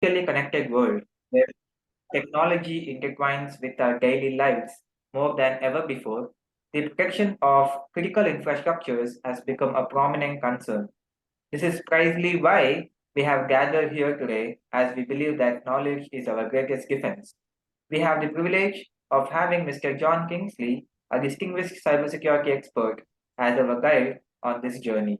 Connected world where technology intertwines with our daily lives more than ever before, the protection of critical infrastructures has become a prominent concern. This is precisely why we have gathered here today, as we believe that knowledge is our greatest defense. We have the privilege of having Mr. John Kingsley, a distinguished cybersecurity expert, as our guide on this journey.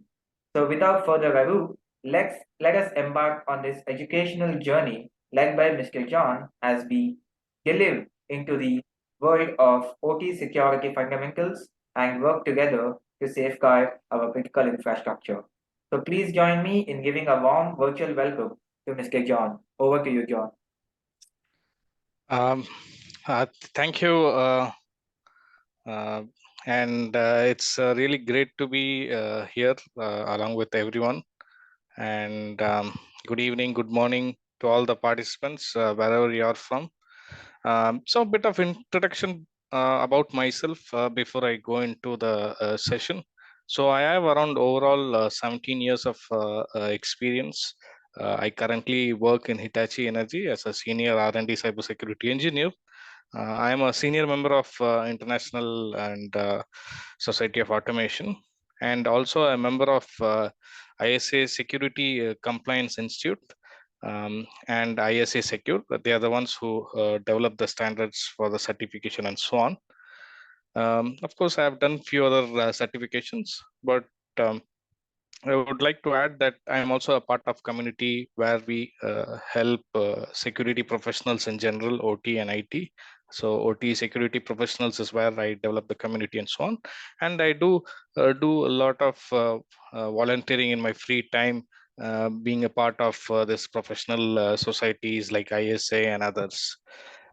So, without further ado, let us embark on this educational journey led by Mr. John as we delve into the world of OT security fundamentals and work together to safeguard our critical infrastructure. So, please join me in giving a warm virtual welcome to Mr. John. Over to you, John. Um, Thank you. Uh, and it's really great to be here along with everyone. And good evening, good morning to all the participants, wherever you are from. So a bit of introduction about myself before I go into the session. So I have around overall 17 years of experience. I currently work in Hitachi Energy as a senior R&D cybersecurity engineer. I am a senior member of International and Society of Automation, and also a member of ISA Security Compliance Institute and ISA Secure. They are the ones who develop the standards for the certification and so on. Of course, I have done few other certifications, but I would like to add that I am also a part of community where we help security professionals in general, OT and IT. So OT security professionals is where I develop the community and so on. And I do a lot of volunteering in my free time, being a part of this professional societies like ISA and others.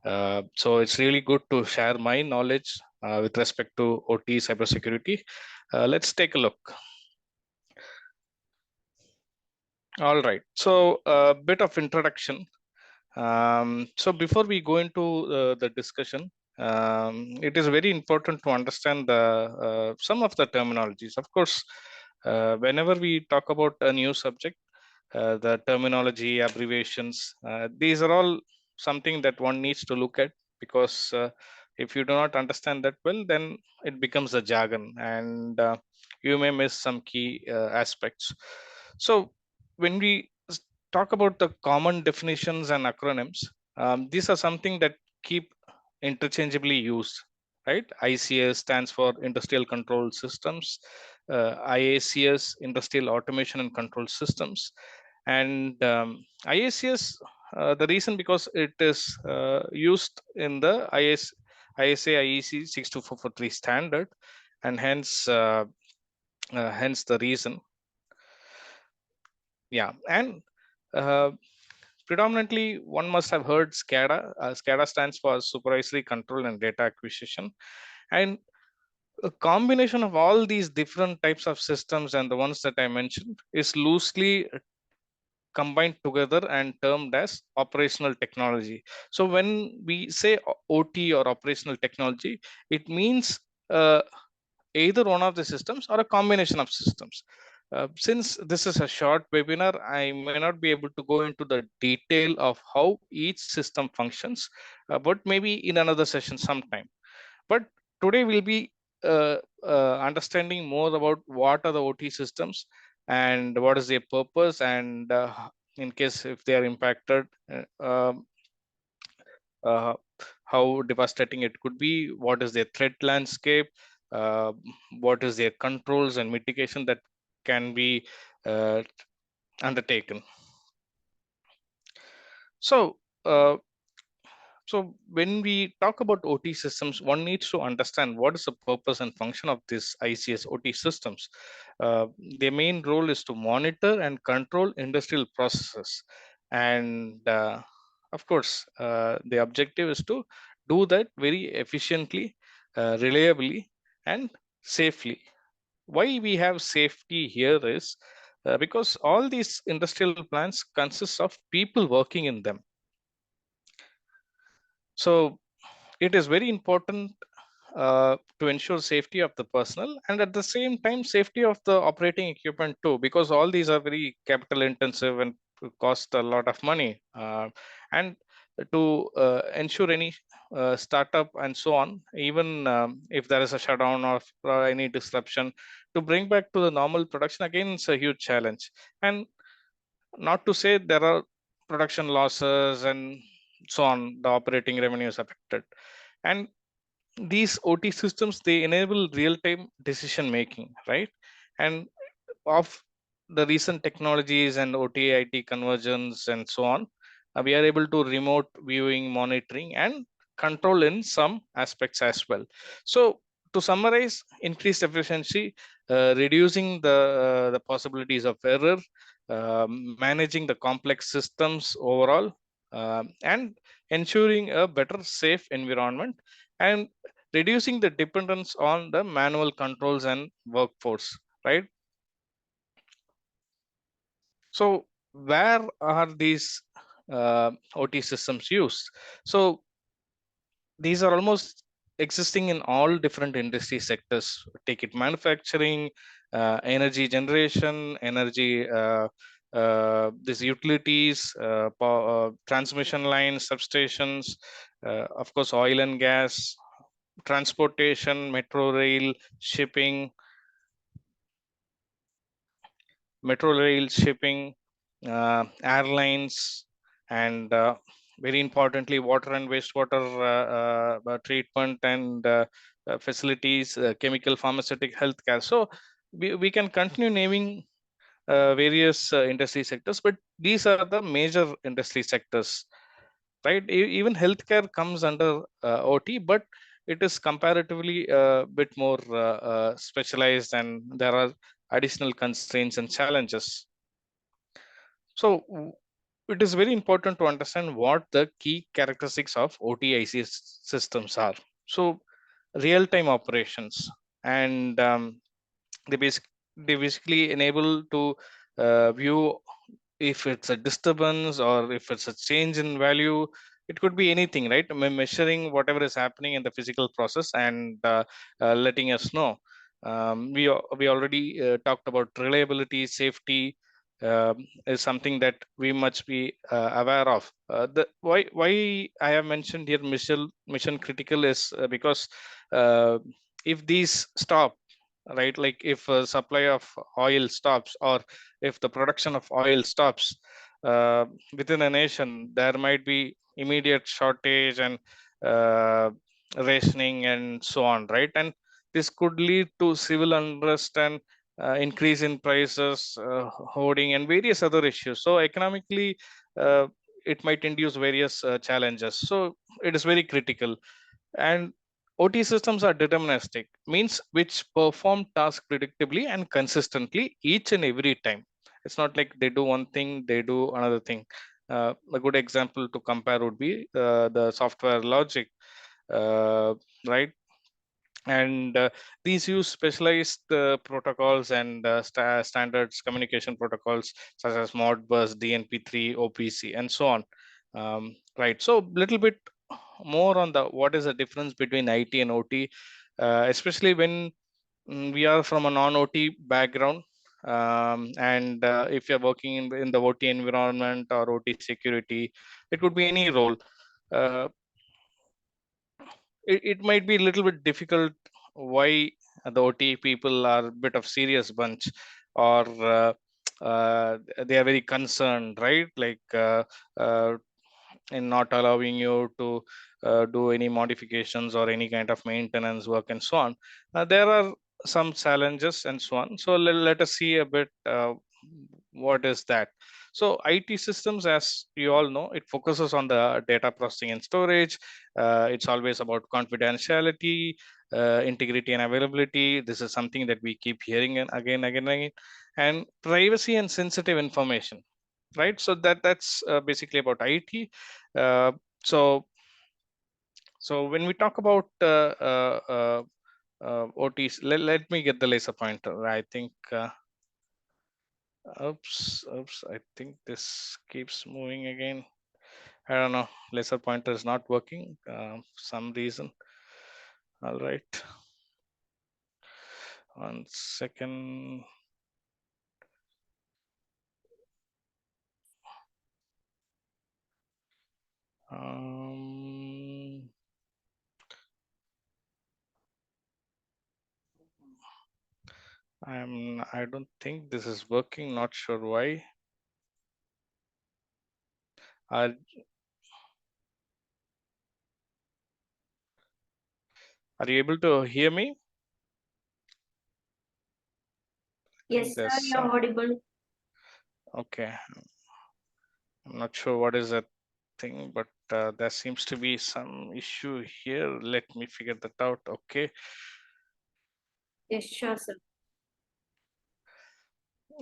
So it's really good to share my knowledge with respect to OT cybersecurity. Let's take a look. All right, so a bit of introduction. So before we go into the discussion, it is very important to understand some of the terminologies. Of course, whenever we talk about a new subject, the terminology, abbreviations, these are all something that one needs to look at, because if you do not understand that well, then it becomes a jargon, and you may miss some key aspects. So when we talk about the common definitions and acronyms, these are something that keep interchangeably used, right? ICS stands for Industrial Control Systems, IACS, Industrial Automation and Control Systems, and IACS, the reason because it is used in the ISA IEC 62443 standard, and hence the reason. Yeah, and predominantly one must have heard SCADA. SCADA stands for Supervisory Control and Data Acquisition, and a combination of all these different types of systems and the ones that I mentioned is loosely combined together and termed as operational technology. So when we say OT or operational technology, it means either one of the systems or a combination of systems. Since this is a short webinar, I may not be able to go into the detail of how each system functions, but maybe in another session sometime. But today we'll be understanding more about what are the OT systems and what is their purpose, and in case if they are impacted, uh, how devastating it could be, what is their threat landscape, uh, what is their controls and mitigation that can be undertaken. So when we talk about OT systems, one needs to understand what is the purpose and function of this ICS OT systems. Their main role is to monitor and control industrial processes, and of course the objective is to do that very efficiently, reliably and safely. Why we have safety here is because all these industrial plants consist of people working in them. So it is very important to ensure safety of the personnel, and at the same time safety of the operating equipment too, because all these are very capital intensive and cost a lot of money, and to ensure any startup and so on, even if there is a shutdown or any disruption, to bring back to the normal production again, it's a huge challenge. And not to say there are production losses and so on, the operating revenue is affected. And these OT systems, they enable real-time decision making, right? And of the recent technologies and OT IT convergence and so on, we are able to remote viewing, monitoring, and control in some aspects as well. So to summarize, increased efficiency, reducing the possibilities of error, managing the complex systems overall, and ensuring a better safe environment, and reducing the dependence on the manual controls and workforce, right? So where are these OT systems used? So these are almost existing in all different industry sectors. Take it manufacturing, energy generation, energy, these utilities, transmission lines, substations, of course, oil and gas, transportation, metro rail, shipping, shipping, airlines, and very importantly, water and wastewater treatment and facilities, chemical, pharmaceutic, healthcare. So we can continue naming various industry sectors, but these are the major industry sectors, right? Even healthcare comes under OT, but it is comparatively a bit more specialized, and there are additional constraints and challenges. So it is very important to understand what the key characteristics of OTIC systems are. So real-time operations, and they, they basically enable to view if it's a disturbance or if it's a change in value. It could be anything, right? Measuring whatever is happening in the physical process and letting us know. We already talked about reliability, safety, is something that we must be aware of. Why I have mentioned here mission critical is because if these stop, right, like if a supply of oil stops, or if the production of oil stops within a nation, there might be immediate shortage and uh, rationing and so on, right? And this could lead to civil unrest and increase in prices, hoarding, and various other issues. So economically, uh, it might induce various challenges. So it is very critical. And OT systems are deterministic, means which perform tasks predictably and consistently each and every time. It's not like they do one thing, they do another thing. A good example to compare would be the software logic, uh, right? And these use specialized protocols and standards communication protocols such as Modbus, DNP3, OPC, and so on. Right. So little bit more on the what is the difference between IT and OT, especially when we are from a non-OT background. And if you're working in the OT environment or OT security, it could be any role. Uh, it might be a little bit difficult why the OT people are a bit of serious bunch, or they are very concerned, right? Like uh, in not allowing you to do any modifications or any kind of maintenance work and so on. There are some challenges and so on. So let us see a bit what is that. So IT systems, as you all know, it focuses on the data processing and storage. It's always about confidentiality, integrity, and availability. This is something that we keep hearing again, and privacy and sensitive information, right? So that's basically about IT. Uh, so so when we talk about OTs, let me get the laser pointer. I think. Oops, I think this keeps moving again. I don't know. Laser pointer is not working some reason. All right. 1 second. I don't think this is working. Not sure why. Are you able to hear me? Yes, sir, you're audible. Okay. I'm not sure what is that thing, but there seems to be some issue here. Let me figure that out. Okay. Yes, sure, sir.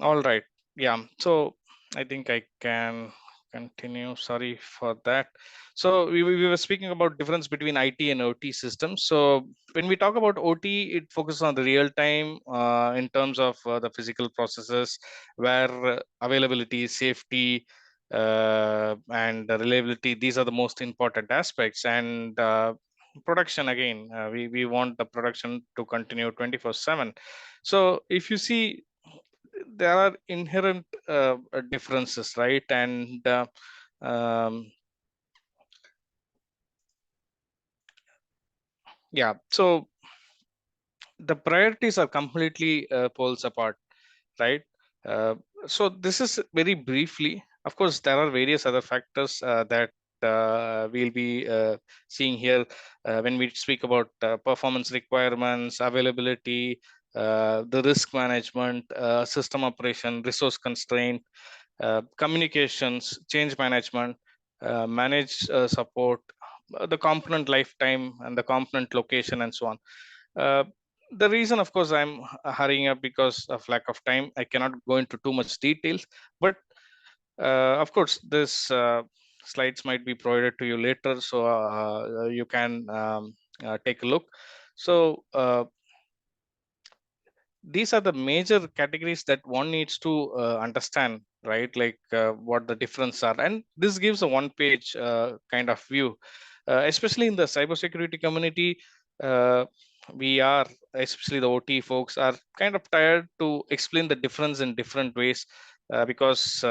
All right. Yeah. So I think I can continue. Sorry for that. So we were speaking about difference between IT and OT systems. So when we talk about OT, it focuses on the real time in terms of the physical processes where availability, safety, and reliability, these are the most important aspects. And production, again, we want the production to continue 24/7. So if you see, there are inherent differences, right? And um, yeah, so the priorities are completely poles apart, right? Uh, so this is very briefly. Of course, there are various other factors that we'll be seeing here when we speak about performance requirements, availability, the risk management, system operation, resource constraint, communications, change management, manage support, the component lifetime, and the component location, and so on. Uh, the reason, of course, I'm hurrying up because of lack of time. I cannot go into too much details, but of course, this slides might be provided to you later, so you can take a look. So these are the major categories that one needs to understand, right? Like what the difference are, and this gives a one page kind of view, especially in the cybersecurity community. We are, especially the OT folks, are kind of tired to explain the difference in different ways, because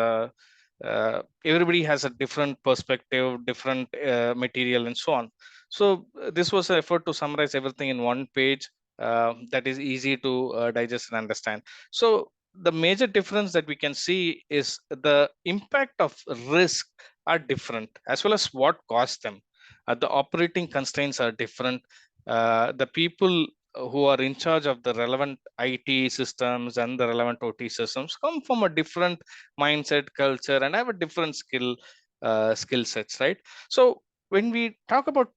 everybody has a different perspective, different material, and so on. So this was an effort to summarize everything in one page that is easy to digest and understand. So the major difference that we can see is the impact of risk are different, as well as what caused them. The operating constraints are different. The people who are in charge of the relevant IT systems and the relevant OT systems come from a different mindset, culture, and have a different skill sets, right? So when we talk about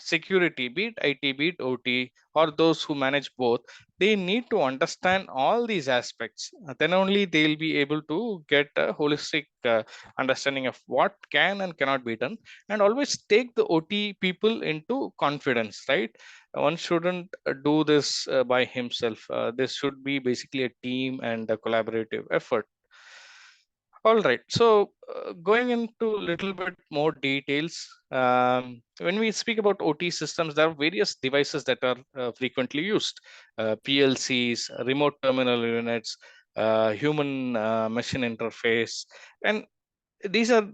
security, be it IT, be it OT, or those who manage both, they need to understand all these aspects. Then only they'll be able to get a holistic understanding of what can and cannot be done, and always take the OT people into confidence, right? One shouldn't do this by himself. This should be basically a team and a collaborative effort. All right. So, going into a little bit more details, when we speak about OT systems, there are various devices that are frequently used: PLCs, remote terminal units, human machine interface, and these are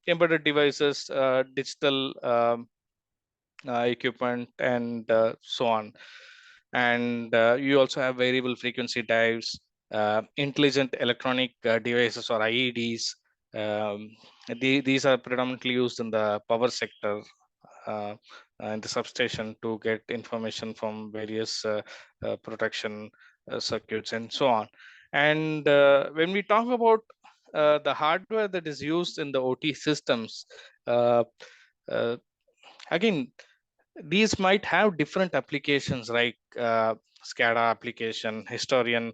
embedded devices, digital equipment, and so on. And you also have variable frequency drives, intelligent electronic devices, or IEDs. Um, these are predominantly used in the power sector, uh, and the substation, to get information from various protection circuits and so on. And when we talk about the hardware that is used in the OT systems, uh, uh, again, these might have different applications, like SCADA application, historian,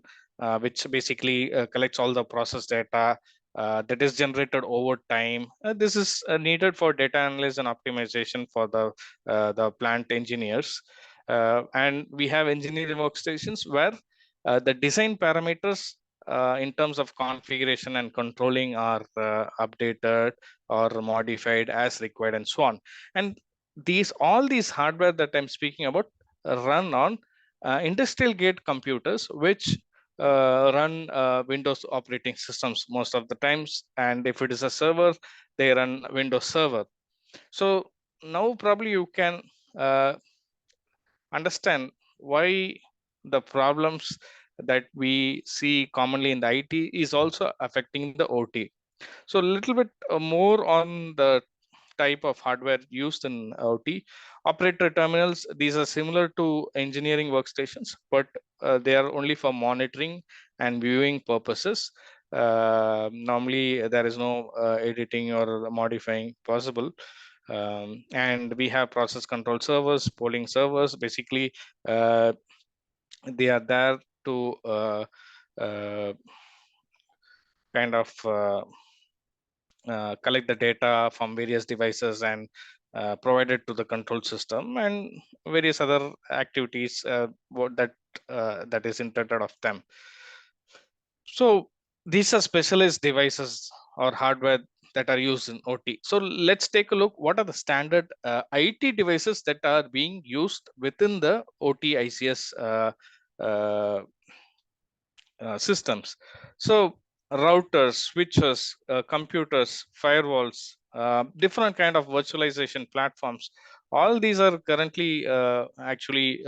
which basically collects all the process data that is generated over time. This is needed for data analysis and optimization for the plant engineers. And we have engineering workstations where the design parameters in terms of configuration and controlling are updated or modified as required, and so on. And all these hardware that I'm speaking about run on industrial gate computers, which run Windows operating systems most of the times, and if it is a server, they run Windows Server. So now probably you can understand why the problems that we see commonly in the IT is also affecting the OT. So a little bit more on the type of hardware used in OT. Operator terminals, these are similar to engineering workstations, but they are only for monitoring and viewing purposes. Normally, there is no editing or modifying possible. And we have process control servers, polling servers. Basically, they are there to uh, kind of collect the data from various devices and provide it to the control system and various other activities that is intended of them. So these are specialized devices or hardware that are used in OT. So let's take a look. What are the standard IT devices that are being used within the OT ICS systems? So routers, switches, computers, firewalls, different kind of virtualization platforms, all these are currently actually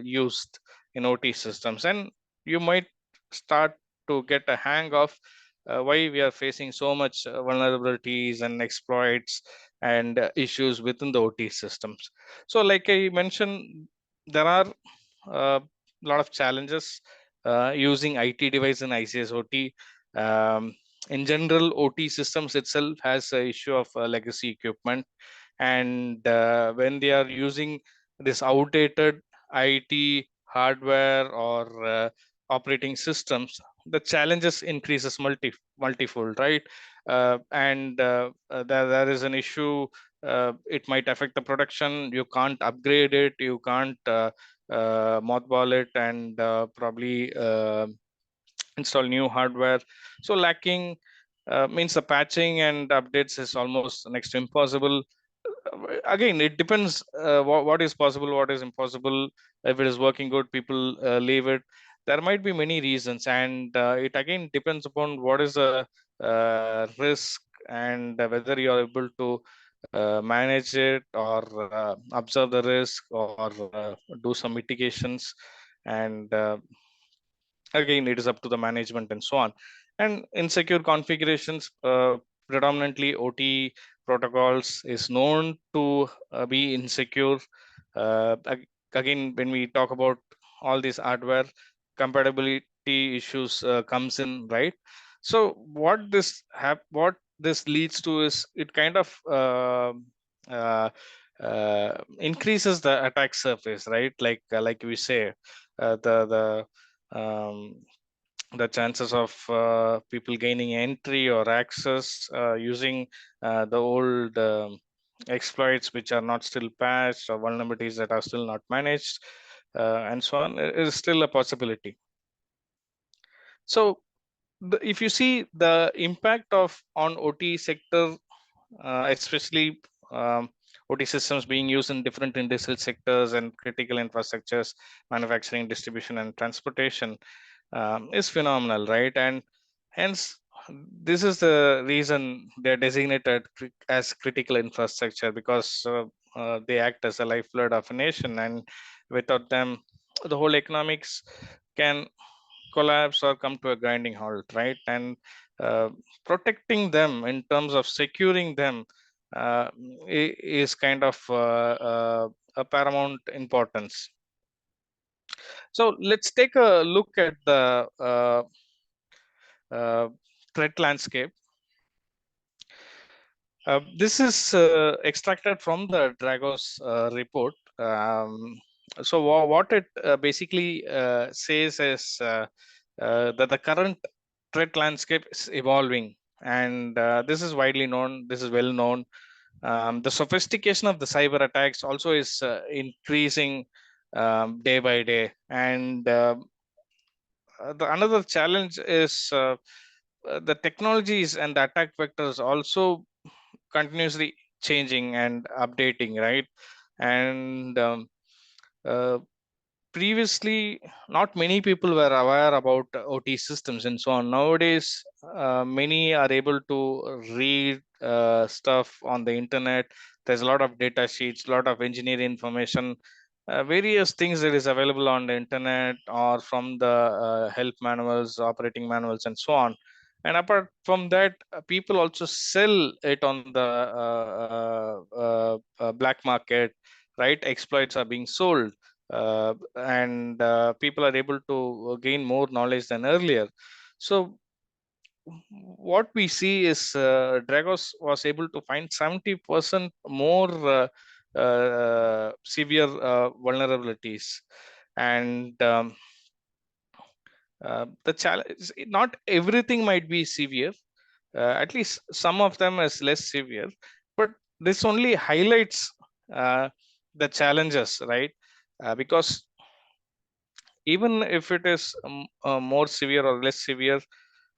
used in OT systems, and you might start to get a hang of why we are facing so much vulnerabilities and exploits and issues within the OT systems. So like I mentioned, there are a lot of challenges using IT device in ICS OT. In general, OT systems itself has a issue of legacy equipment, and when they are using this outdated IT hardware or operating systems, the challenges increases multifold, right? There is an issue. It might affect the production. You can't upgrade it. You can't mothball it and probably install new hardware. So lacking means the patching and updates is almost next to impossible. Again, it depends what is possible, what is impossible. If it is working good, people leave it. There might be many reasons, and it again depends upon what is the risk and whether you are able to manage it or observe the risk or do some mitigations. And again, it is up to the management and so on. And insecure configurations, predominantly OT protocols is known to be insecure. Again, when we talk about all these hardware, compatibility issues comes in, right? So what this leads to is it kind of uh, increases the attack surface, right? Like we say, um, the chances of people gaining entry or access using the old exploits which are not still patched or vulnerabilities that are still not managed and so on is still a possibility. So if you see the impact of on OT sector, especially OT systems being used in different industrial sectors and critical infrastructures, manufacturing, distribution, and transportation, is phenomenal, right? And hence, this is the reason they're designated as critical infrastructure, because they act as a lifeblood of a nation, and without them, the whole economics can collapse or come to a grinding halt, right? And uh, protecting them in terms of securing them uh, is kind of a paramount importance. So let's take a look at the threat landscape. This is extracted from the Dragos report. So what it basically says is that the current threat landscape is evolving, and this is widely known. This is well known. The sophistication of the cyber attacks also is increasing day by day, and another challenge is the technologies and the attack vectors also continuously changing and updating, right? And previously not many people were aware about OT systems and so on. Nowadays, many are able to read stuff on the internet. There's a lot of data sheets, a lot of engineering information, various things that is available on the internet or from the help manuals, operating manuals, and so on. And apart from that, people also sell it on the black market, right? Exploits are being sold, and people are able to gain more knowledge than earlier. So what we see is Dragos was able to find 70% more severe vulnerabilities, and the challenge, not everything might be severe. At least some of them is less severe, but this only highlights the challenges, right? Because even if it is more severe or less severe,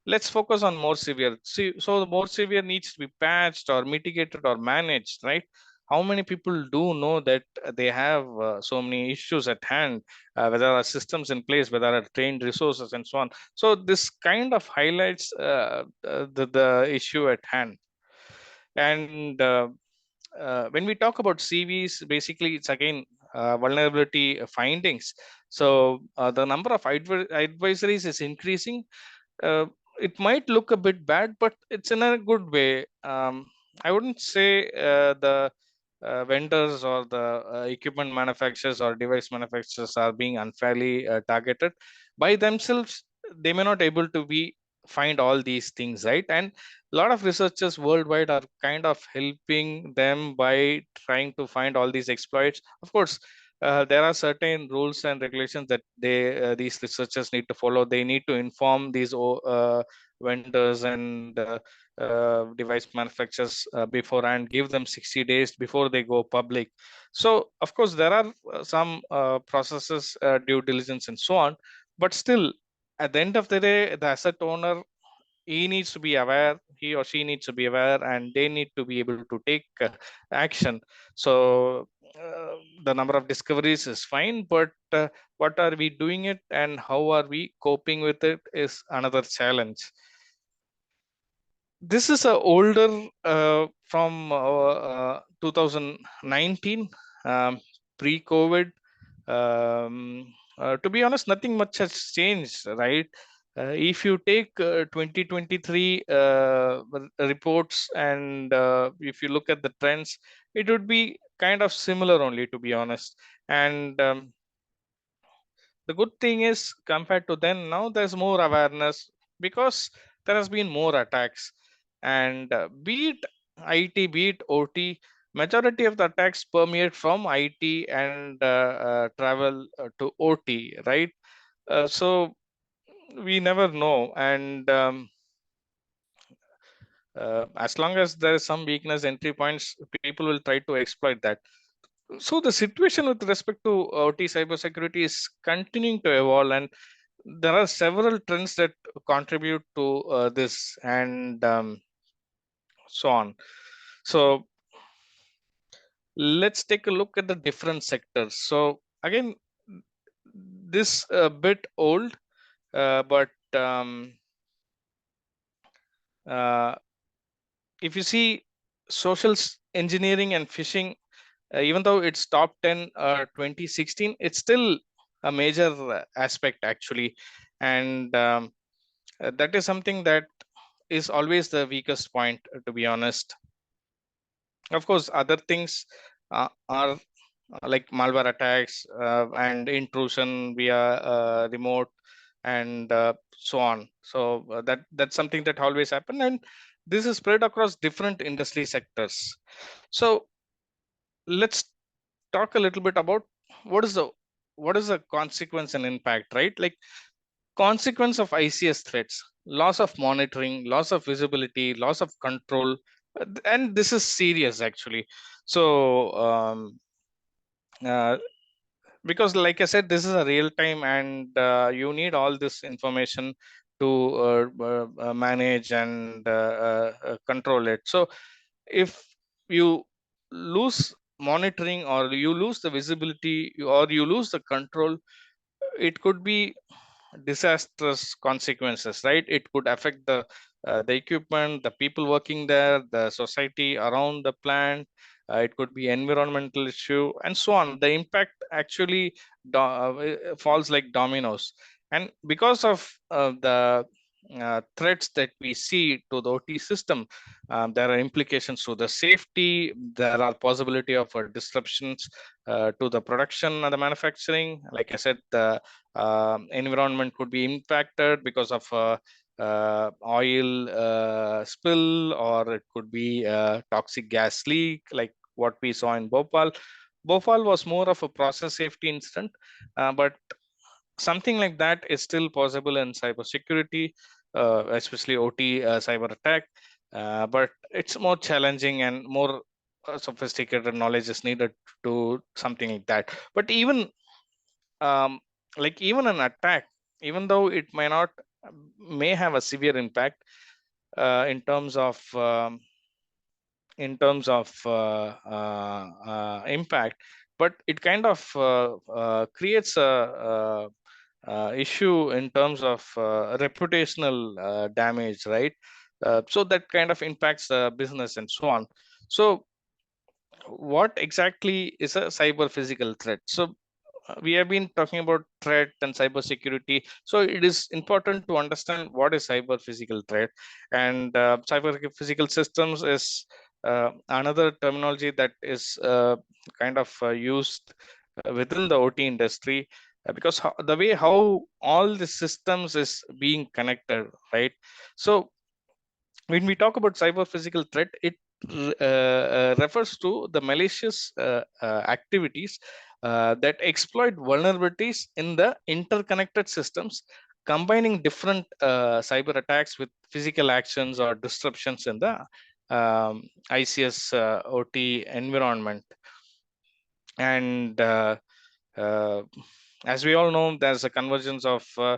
let's focus on more severe. See, so the more severe needs to be patched or mitigated or managed, right? How many people do know that they have so many issues at hand, whether are systems in place, whether are trained resources, and so on. So this kind of highlights the issue at hand. And when we talk about CVs, basically it's again vulnerability findings. So the number of advisories is increasing. uh, it might look a bit bad, but it's in a good way. I wouldn't say the vendors or the equipment manufacturers or device manufacturers are being unfairly targeted by themselves. They may not able to be find all these things, right? And a lot of researchers worldwide are kind of helping them by trying to find all these exploits. Of course, there are certain rules and regulations that these researchers need to follow. They need to inform these vendors and device manufacturers before, and give them 60 days before they go public. So of course there are some processes, due diligence, and so on. But still, at the end of the day, the asset owner, he needs to be aware, he or she needs to be aware, and they need to be able to take action. So the number of discoveries is fine, but what are we doing it and how are we coping with it is another challenge. This is a older from 2019, pre-COVID. To be honest, nothing much has changed, right? If you take 2023 reports, and if you look at the trends, it would be kind of similar only, to be honest. And the good thing is, compared to then, now there's more awareness because there has been more attacks. And be it IT, be it OT, majority of the attacks permeate from IT and travel to OT, right? So we never know. And as long as there is some weakness entry points, people will try to exploit that. So the situation with respect to OT cybersecurity is continuing to evolve, and there are several trends that contribute to this, and so on. So let's take a look at the different sectors. So again, this a bit old, but uh, if you see social engineering and phishing, even though it's top 10 2016, it's still a major aspect actually. And that is something that is always the weakest point, to be honest. Of course, other things are like malware attacks and intrusion via remote, and so on. So that's something that always happen, and this is spread across different industry sectors. So let's talk a little bit about what is the consequence and impact, right? Like, consequence of ICS threats: loss of monitoring, loss of visibility, loss of control, and this is serious actually. So uh, because like I said, this is a real time, and you need all this information to manage and control it. So if you lose monitoring, or you lose the visibility, or you lose the control, it could be disastrous consequences, right? It could affect the equipment, the people working there, the society around the plant. It could be environmental issue, and so on. The impact actually falls like dominoes. And because of the threats that we see to the OT system, there are implications to the safety. There are possibility of disruptions to the production and the manufacturing. Like I said, the environment could be impacted because of oil spill, or it could be toxic gas leak, like what we saw in Bhopal. Bhopal was more of a process safety incident, but something like that is still possible in cybersecurity, especially OT cyber attack. But it's more challenging, and more sophisticated knowledge is needed to do something like that. But even um, like even an attack, even though it may have a severe impact in terms of impact, but it kind of creates a issue in terms of reputational damage, right? So that kind of impacts the business and so on. So what exactly is a cyber physical threat? So we have been talking about threat and cybersecurity. So it is important to understand what is cyber physical threat. And cyber physical systems is another terminology that is kind of used within the OT industry, because the way how all the systems is being connected, right? So when we talk about cyber physical threat, it refers to the malicious activities that exploit vulnerabilities in the interconnected systems, combining different cyber attacks with physical actions or disruptions in the ICS OT environment. And uh, as we all know, there's a convergence of uh,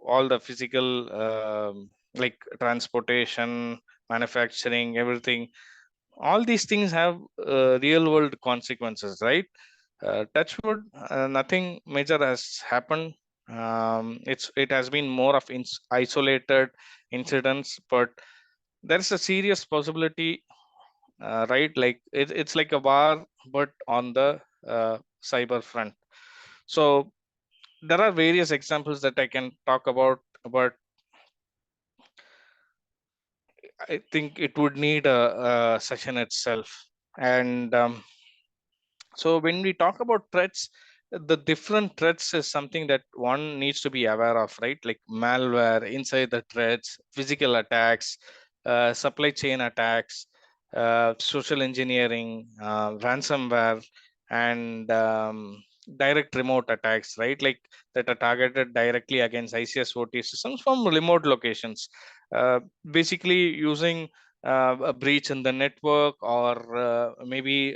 all the physical like transportation, manufacturing, everything. All these things have real world consequences, right? Touch wood, nothing major has happened. It has been more of isolated incidents, but there's a serious possibility, right? Like it's like a war, but on the cyber front. So there are various examples that I can talk about, but I think it would need a session itself. And so when we talk about threats, the different threats is something that one needs to be aware of, right? Like malware, inside the threats, physical attacks, supply chain attacks, social engineering, ransomware, and direct remote attacks, right? Like that are targeted directly against ICS OT systems from remote locations, basically using a breach in the network, or maybe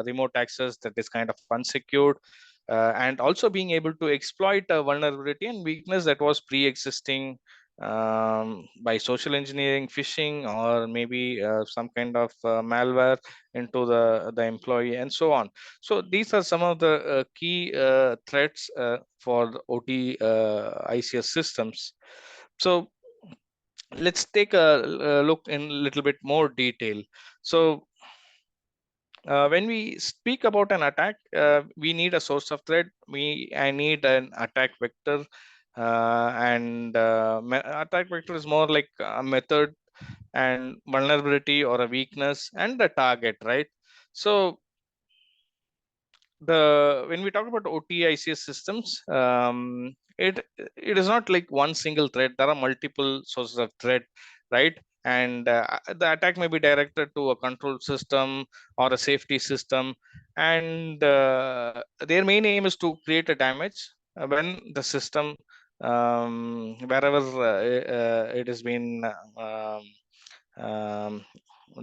remote access that is kind of unsecured, and also being able to exploit a vulnerability and weakness that was pre-existing by social engineering, phishing, or maybe some kind of malware into the employee, and so on. So these are some of the key threats for the OT ICS systems. So let's take a look in a little bit more detail. So when we speak about an attack, we need a source of threat. I need an attack vector, and attack vector is more like a method and vulnerability or a weakness and the target, right? So when we talk about OT ICS systems, it is not like one single threat. There are multiple sources of threat, right? And the attack may be directed to a control system or a safety system, and their main aim is to create a damage when the system, wherever it has been um,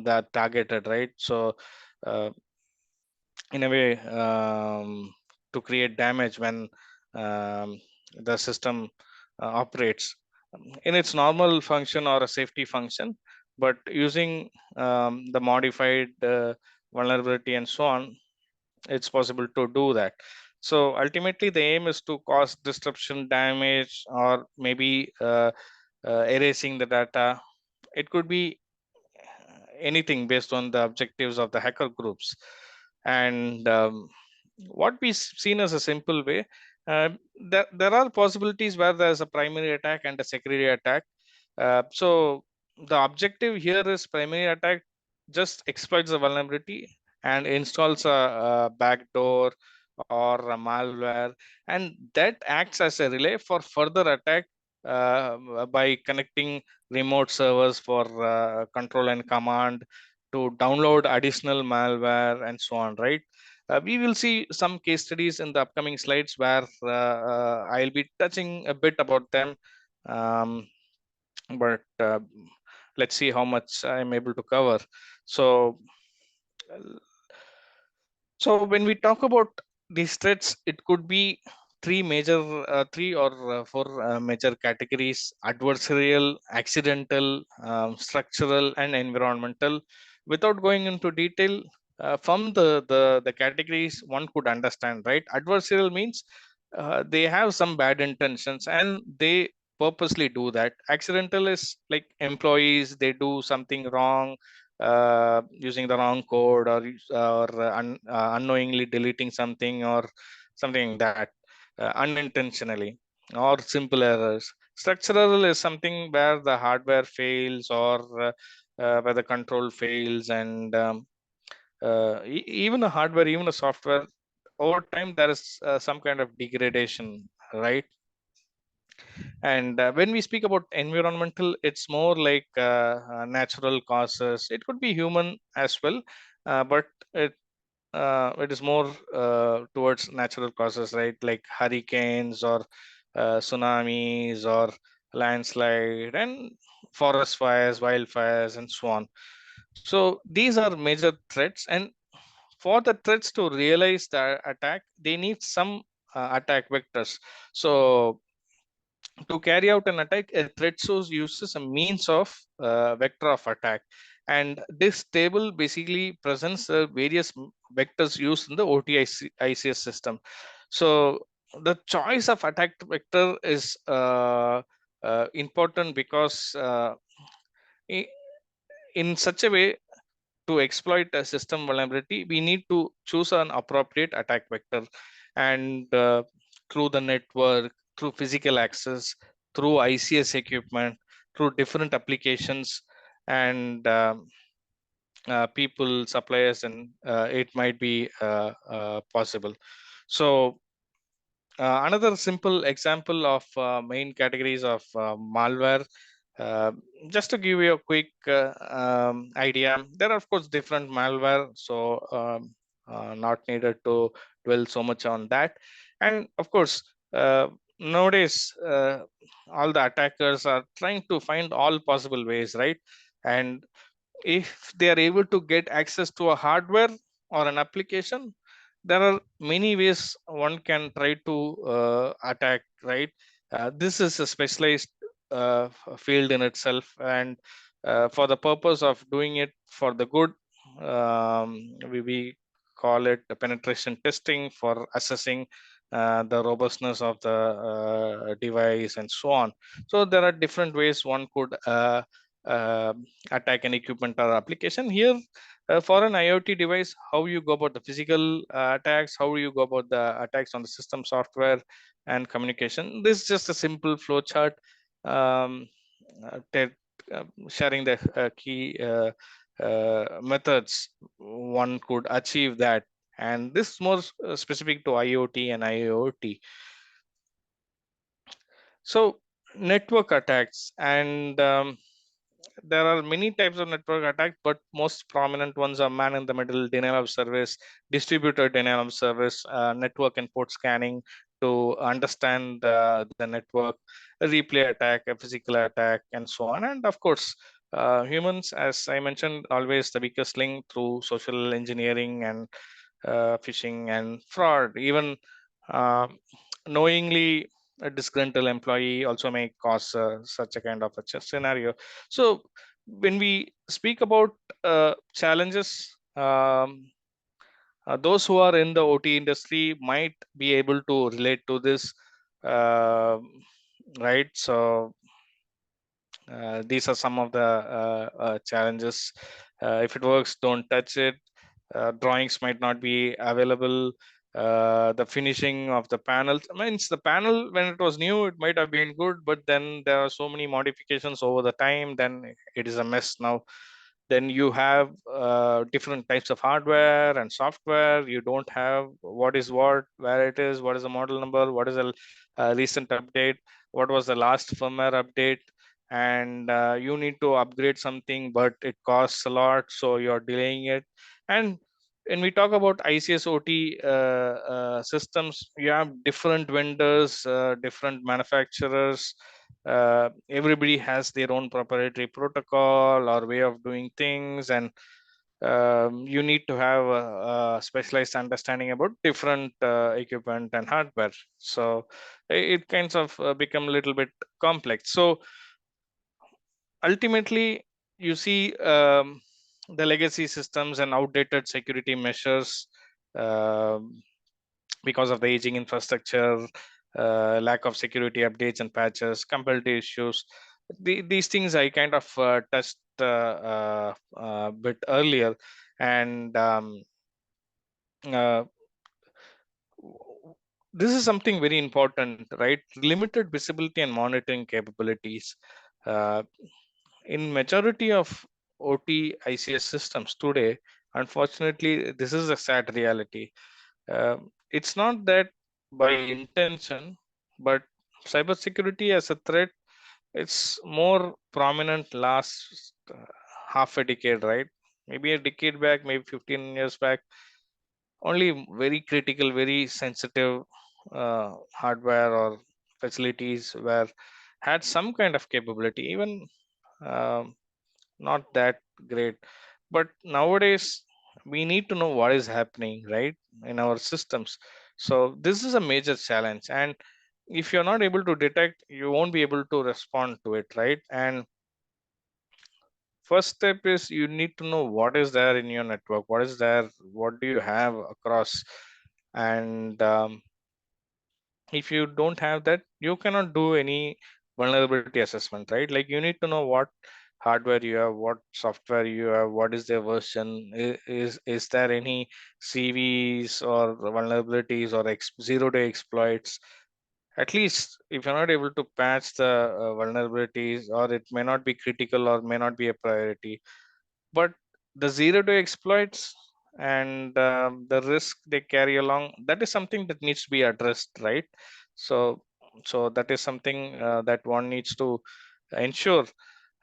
that targeted, right? So in a way, to create damage when the system operates in its normal function or a safety function. but using the modified vulnerability and so on, it's possible to do that. So ultimately, the aim is to cause disruption, damage, or maybe erasing the data. It could be anything based on the objectives of the hacker groups. And what we've seen as a simple way, there are possibilities where there's a primary attack and a secondary attack. So the objective here is primary attack just exploits the vulnerability and installs a backdoor or a malware, and that acts as a relay for further attack by connecting remote servers for control and command to download additional malware and so on, right? We will see some case studies in the upcoming slides where I'll be touching a bit about them. But let's see how much I'm able to cover. So when we talk about these threats, it could be three or four major categories: adversarial, accidental, structural, and environmental. Without going into detail, from the categories, one could understand, right? Adversarial means they have some bad intentions and they purposely do that. Accidental is like employees, they do something wrong, using the wrong code, or unknowingly deleting something or something like that, unintentionally, or simple errors. Structural is something where the hardware fails, or where the control fails, and even a hardware, even a software, over time there is some kind of degradation, right? And when we speak about environmental, it's more like natural causes. It could be human as well, but it is more towards natural causes, right? Like hurricanes or tsunamis or landslide and forest fires, wildfires, and so on. So these are major threats, and for the threats to realize the attack, they need some attack vectors. So to carry out an attack, a threat source uses a means of vector of attack, and this table basically presents various vectors used in the OT-ICS system. So the choice of attack vector is important because in such a way, to exploit a system vulnerability, we need to choose an appropriate attack vector. And through the network, through physical access, through ICS equipment, through different applications, and people, suppliers, and it might be possible. So another simple example of main categories of malware, uh, just to give you a quick idea, there are of course different malware, so not needed to dwell so much on that. And of course, nowadays all the attackers are trying to find all possible ways, right? And if they are able to get access to a hardware or an application, there are many ways one can try to attack, right? This is a specialized field in itself, and for the purpose of doing it for the good, we call it the penetration testing for assessing the robustness of the device and so on. So there are different ways one could uh, attack an equipment or application. Here, for an IoT device, how you go about the physical attacks, how you go about the attacks on the system software and communication. This is just a simple flow chart, um, sharing the key methods one could achieve that. And this is more specific to IoT and IoT. So network attacks, and there are many types of network attacks, but most prominent ones are man in the middle denial of service, distributed denial of service, network and port scanning to understand the network, a replay attack, a physical attack, and so on. And of course, humans, as I mentioned, always the weakest link through social engineering and phishing and fraud. Even uh, knowingly a disgruntled employee also may cause such a kind of a scenario. So when we speak about challenges, those who are in the OT industry might be able to relate to this, right? So these are some of the challenges. If it works, don't touch it. Drawings might not be available. The finishing of the panels, means the panel when it was new, it might have been good, but then there are so many modifications over the time, then it is a mess now. Then you have different types of hardware and software. You don't have what is what, where it is, what is the model number, what is a recent update, what was the last firmware update, and you need to upgrade something, but it costs a lot, so you're delaying it. And when we talk about ICS OT systems, you have different vendors, different manufacturers. Everybody has their own proprietary protocol or way of doing things, and you need to have a specialized understanding about different equipment and hardware. So it kinds of become a little bit complex. So ultimately, you see the legacy systems and outdated security measures, because of the aging infrastructure, lack of security updates and patches, compatibility issues. These things I kind of touched a bit earlier, and uh, this is something very important, right? Limited visibility and monitoring capabilities. Uh, in majority of OT ICS systems today, unfortunately, this is a sad reality. It's not that by intention, but cybersecurity as a threat, it's more prominent last half a decade, right? Maybe a decade back, maybe 15 years back, only very critical, very sensitive hardware or facilities were had some kind of capability, even um, not that great. But nowadays, we need to know what is happening, right, in our systems. So this is a major challenge, and if you're not able to detect, you won't be able to respond to it, right? And first step is you need to know what is there in your network, what is there, what do you have across. And if you don't have that, you cannot do any vulnerability assessment, right? Like you need to know what hardware you have, what software you have, what is their version, is there any CVs or vulnerabilities or zero-day exploits. At least if you're not able to patch the vulnerabilities, or it may not be critical or may not be a priority, but the zero-day exploits and the risk they carry along, that is something that needs to be addressed, right? So that is something that one needs to ensure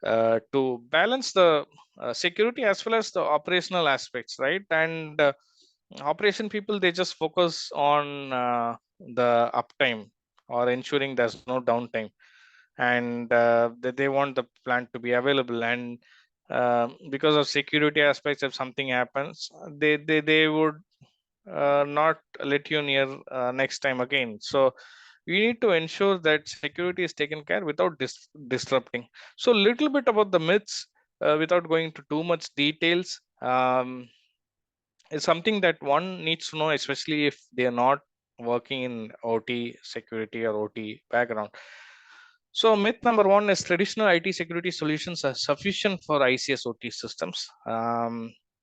to balance the security as well as the operational aspects, right? And operation people, they just focus on the uptime or ensuring there's no downtime, and they want the plant to be available. And because of security aspects, if something happens, they would not let you near next time again. So we need to ensure that security is taken care without disrupting. So little bit about the myths, without going into too much details. Is something that one needs to know, especially if they are not working in OT security or OT background. So myth number one is traditional IT security solutions are sufficient for ICS OT systems.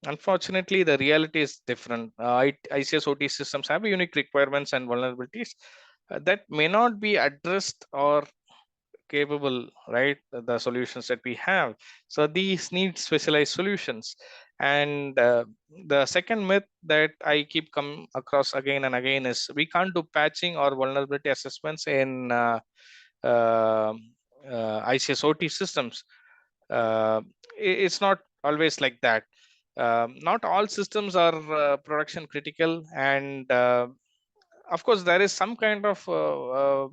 Unfortunately, the reality is different. ICS OT systems have unique requirements and vulnerabilities that may not be addressed or capable, right? The solutions that we have. So these need specialized solutions. And the second myth that I keep come across again and again is we can't do patching or vulnerability assessments in uh, ICS OT systems. Uh, it's not always like that. Not all systems are production critical, and of course there is some kind of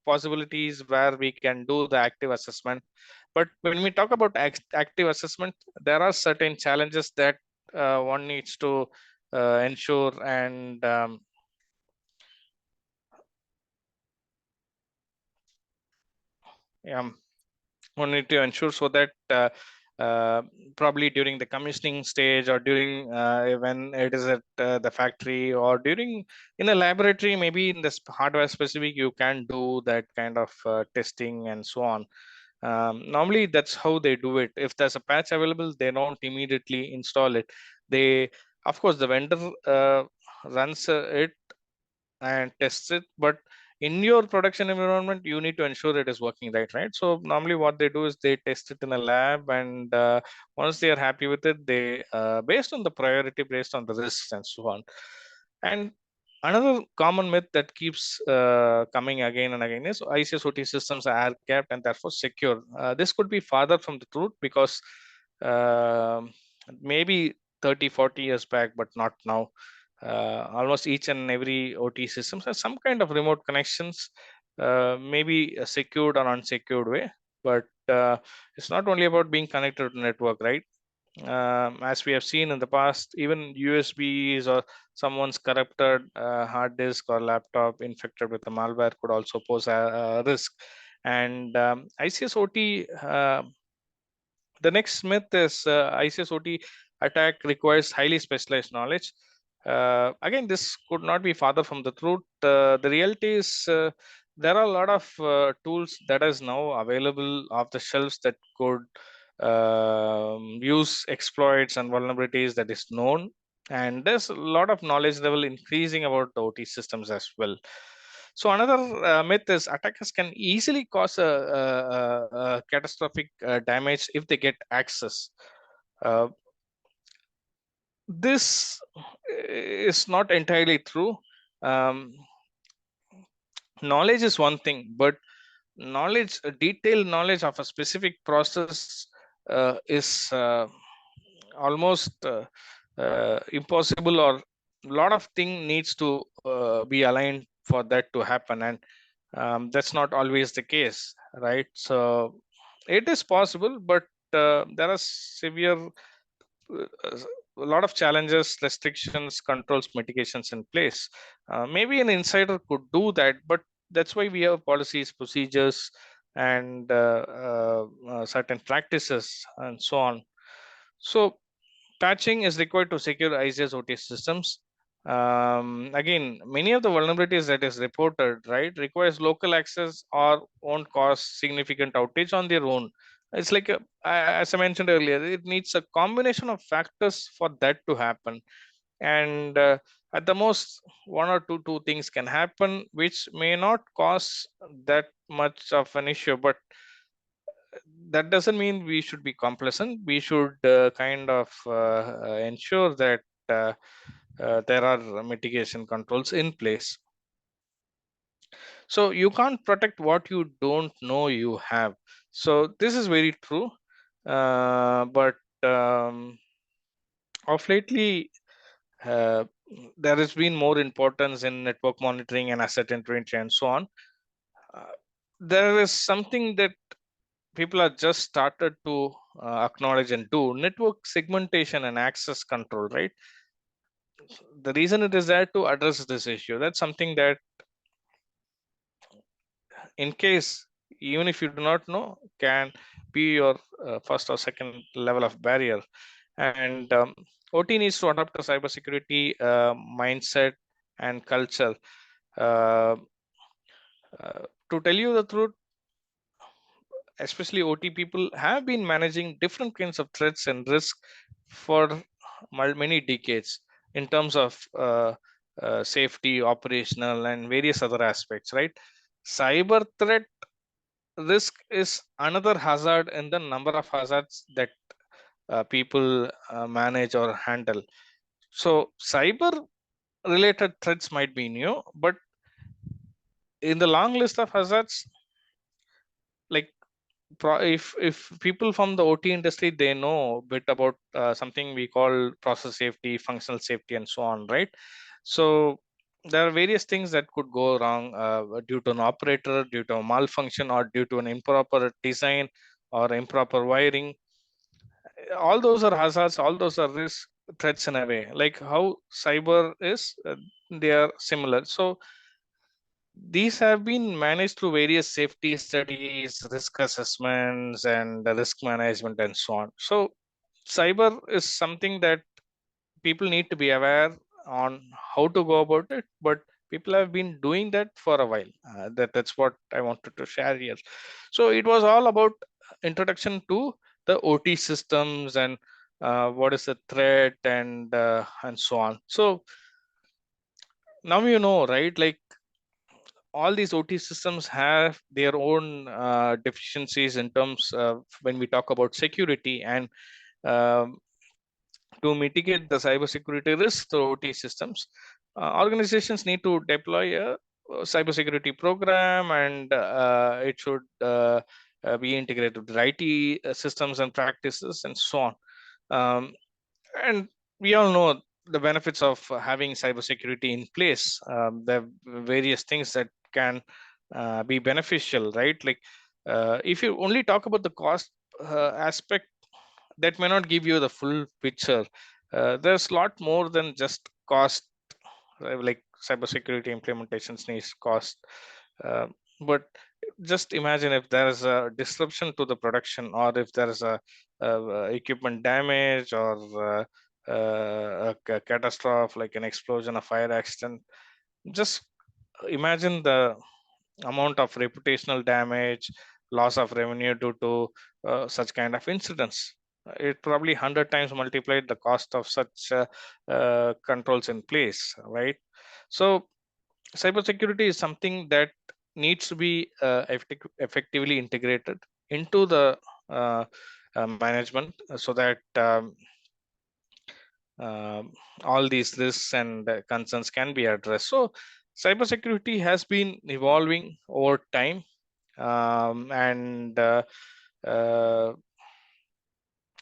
possibilities where we can do the active assessment. But when we talk about active assessment, there are certain challenges that one needs to ensure, and yeah, one need to ensure so that probably during the commissioning stage, or during when it is at the factory, or during in a laboratory, maybe in this hardware specific, you can do that kind of testing and so on. Normally that's how they do it. If there's a patch available, they don't immediately install it. They, of course, the vendor runs it and tests it, but in your production environment you need to ensure it is working right. So normally what they do is they test it in a lab, and once they are happy with it, they based on the priority, based on the risks and so on. And another common myth that keeps coming again and again is ICS OT systems are air gapped and therefore secure. This could be farther from the truth, because maybe 30-40 years back, but not now. Almost each and every OT systems has some kind of remote connections, maybe a secured or unsecured way. But it's not only about being connected to network, right? As we have seen in the past, even USBs or someone's corrupted hard disk or laptop infected with the malware could also pose a risk. And ICS OT, the next myth is ICS OT attack requires highly specialized knowledge. Again, this could not be farther from the truth. The reality is there are a lot of tools that is now available off the shelves that could use exploits and vulnerabilities that is known. And there's a lot of knowledge level increasing about the OT systems as well. So another myth is attackers can easily cause a catastrophic damage if they get access. Uh, this is not entirely true. Um, Knowledge is one thing, but knowledge, detailed knowledge of a specific process is almost impossible, or a lot of thing needs to be aligned for that to happen, and that's not always the case, right? So it is possible, but there are severe a lot of challenges, restrictions, controls, mitigations in place. Maybe an insider could do that, but that's why we have policies, procedures, and certain practices and so on. So patching is required to secure ICS OT systems. Again, many of the vulnerabilities that is reported, right, requires local access or won't cause significant outage on their own. It's like, as I mentioned earlier, it needs a combination of factors for that to happen. And at the most, one or two things can happen, which may not cause that much of an issue, but that doesn't mean we should be complacent. We should kind of ensure that there are mitigation controls in place. So you can't protect what you don't know you have. So this is very true. But of lately, uh, there has been more importance in network monitoring and asset inventory and so on. There is something that people are just started to acknowledge and do: network segmentation and access control, right? The reason it is there to address this issue. That's something that, in case, even if you do not know, can be your first or second level of barrier. And OT needs to adopt a cybersecurity mindset and culture. Uh, to tell you the truth, especially OT people have been managing different kinds of threats and risk for many decades in terms of safety, operational, and various other aspects, right? Cyber threat risk is another hazard in the number of hazards that people manage or handle. So cyber related threats might be new, but in the long list of hazards, like, if people from the OT industry, they know a bit about something we call process safety, functional safety, and so on, right? So there are various things that could go wrong due to an operator, due to a malfunction, or due to an improper design or improper wiring. All those are hazards, all those are risk threats in a way, like how cyber is. They are similar. So these have been managed through various safety studies, risk assessments, and risk management, and so on. So cyber is something that people need to be aware on how to go about it, but people have been doing that for a while. That's what I wanted to share here. So it was all about introduction to the OT systems and what is the threat and so on. So now you know, right? Like all these OT systems have their own deficiencies in terms of when we talk about security, and um, to mitigate the cybersecurity risks through OT systems, organizations need to deploy a cybersecurity program, and it should be integrated with IT systems and practices, and so on. And we all know the benefits of having cybersecurity in place. There are various things that can be beneficial, right? Like if you only talk about the cost aspect, that may not give you the full picture. There's a lot more than just cost, like cybersecurity implementations needs cost. Uh, but just imagine if there is a disruption to the production, or if there is a equipment damage, or a catastrophe like an explosion, a fire accident. Just imagine the amount of reputational damage, loss of revenue due to such kind of incidents. It probably 100 times multiplied the cost of such controls in place, right? So cybersecurity is something that needs to be effectively integrated into the uh, management, so that all these risks and concerns can be addressed. So cybersecurity has been evolving over time, and uh,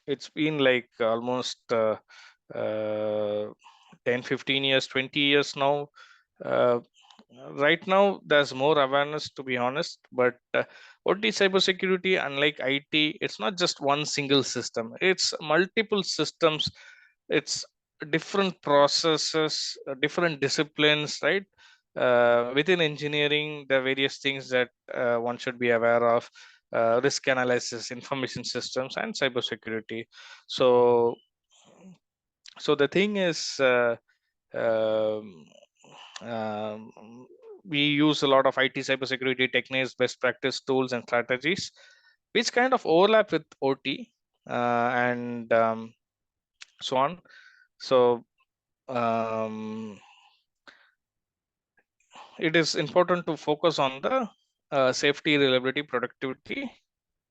it's been like almost uh, 10 15 years, 20 years now. uh, right now there's more awareness, to be honest, but what is cybersecurity? Unlike IT, it's not just one single system, it's multiple systems. It's different processes, different disciplines, right? Within engineering, there are various things that one should be aware of: risk analysis, information systems, and cybersecurity. So the thing is, um, um, we use a lot of IT cybersecurity techniques, best practice tools, and strategies, which kind of overlap with OT, and so on. So um, it is important to focus on the safety, reliability, productivity,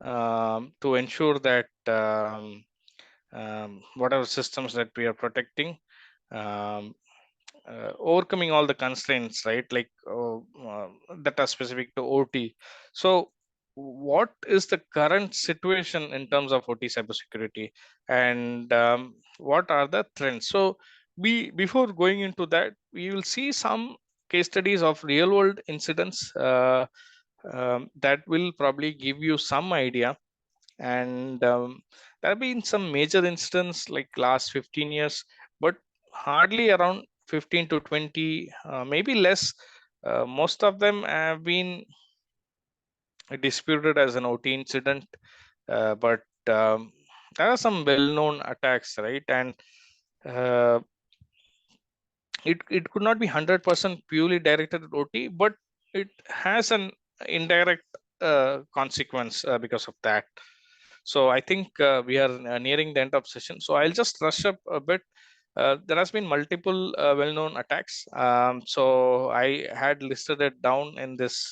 to ensure that whatever systems that we are protecting, um, overcoming all the constraints, right? Like that are specific to OT. So what is the current situation in terms of OT cybersecurity, and what are the trends? So before going into that, we will see some case studies of real world incidents that will probably give you some idea. And there have been some major incidents like last 15 years, but hardly around 15 to 20, maybe less. Most of them have been disputed as an OT incident, but there are some well-known attacks, right? And uh, it could not be 100% purely directed at OT, but it has an indirect consequence because of that. So I think we are nearing the end of session. So I'll just rush up a bit. There has been multiple well-known attacks. So I had listed it down in this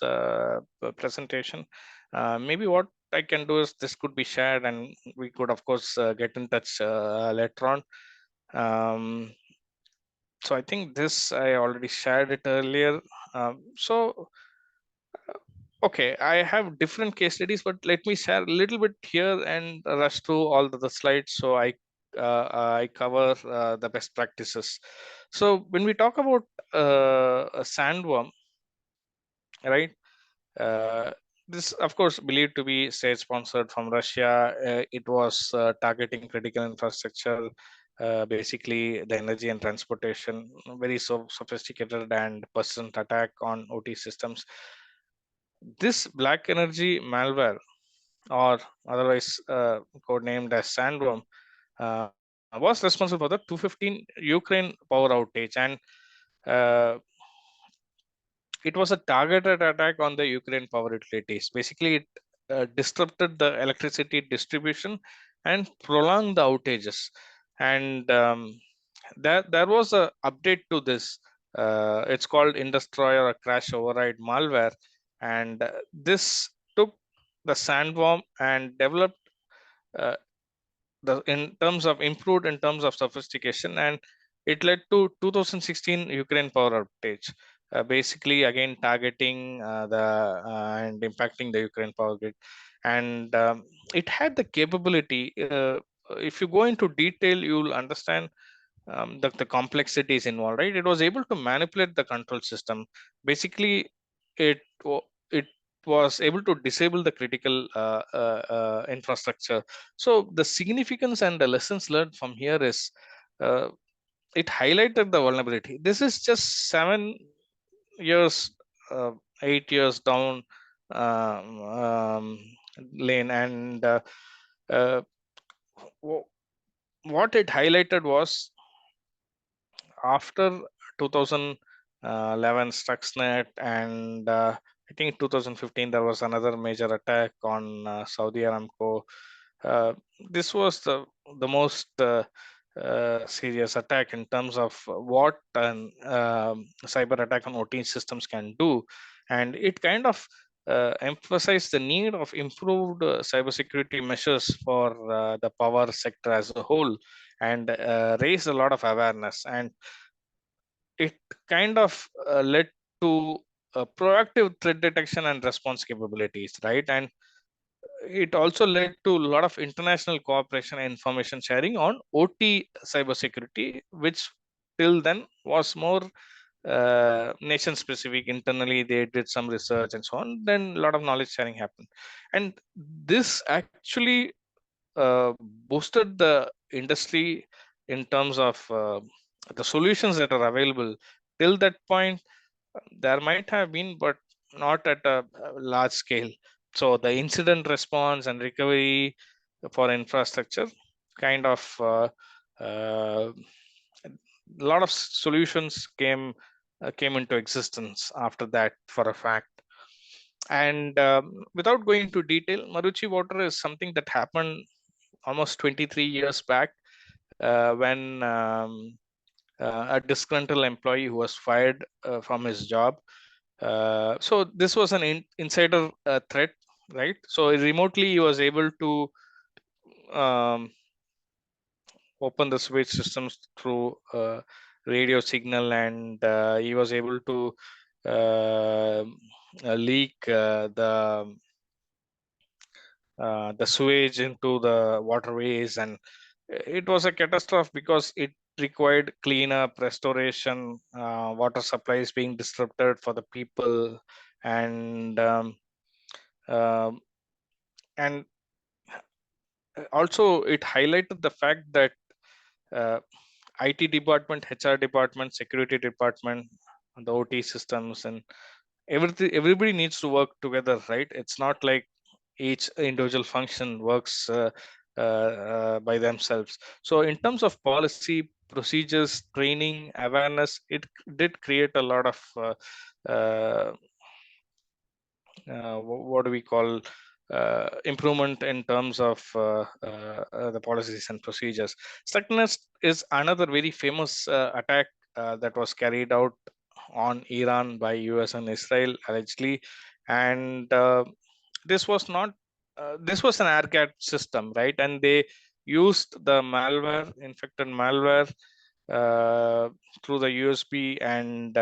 presentation. Maybe what I can do is this could be shared, and we could, of course, get in touch later on. So I think this I already shared it earlier. So okay, I have different case studies, but let me share a little bit here and rush through all the slides so I cover the best practices. So when we talk about a sandworm, right? Uh, this, of course, believed to be state-sponsored from Russia. It was targeting critical infrastructure, basically the energy and transportation, very sophisticated and persistent attack on OT systems. This black energy malware, or otherwise codenamed as sandworm, was responsible for the 215 Ukraine power outage, and uh, it was a targeted attack on the Ukraine power utilities. Basically, it disrupted the electricity distribution and prolonged the outages. And there was a update to this. It's called Indestroyer or Crash Override malware, and this took the sandworm and developed uh, in terms of improved in terms of sophistication, and it led to 2016 Ukraine power outage, basically again targeting and impacting the Ukraine power grid. And it had the capability, if you go into detail, you'll understand the complexities involved, right? It was able to manipulate the control system. Basically, it was able to disable the critical infrastructure. So the significance and the lessons learned from here is, uh, it highlighted the vulnerability. This is just 7 years, uh, 8 years down lane, and uh, what it highlighted was, after 2011 Stuxnet, and I think 2015 there was another major attack on Saudi Aramco. This was the most serious attack in terms of what an cyber attack on OT systems can do, and it kind of emphasized the need of improved cybersecurity measures for the power sector as a whole, and raised a lot of awareness. And it kind of led to proactive threat detection and response capabilities, right? And it also led to a lot of international cooperation and information sharing on OT cybersecurity, which till then was more nation specific. Internally, they did some research and so on. Then a lot of knowledge sharing happened, and this actually boosted the industry in terms of the solutions that are available. Till that point, there might have been, but not at a large scale. So the incident response and recovery for infrastructure kind of a lot of solutions came into existence after that, for a fact. And without going into detail, Maruchi Water is something that happened almost 23 years back, when a disgruntled employee who was fired from his job. So this was an insider threat, right? So remotely he was able to um, open the switch systems through radio signal, and he was able to uh, leak the sewage into the waterways, and it was a catastrophe because it required cleanup, restoration, water supplies being disrupted for the people, and um, and also it highlighted the fact that uh, IT department, HR department, security department, the OT systems, and everybody needs to work together, right? It's not like each individual function works by themselves. So in terms of policy, procedures, training, awareness, it did create a lot of uh, what do we call improvement in terms of the policies and procedures. Stuxnet is another very famous attack that was carried out on Iran by US and Israel, allegedly. And this was not this was an air gap system, right? And they used the malware, infected malware, uh, through the USB, and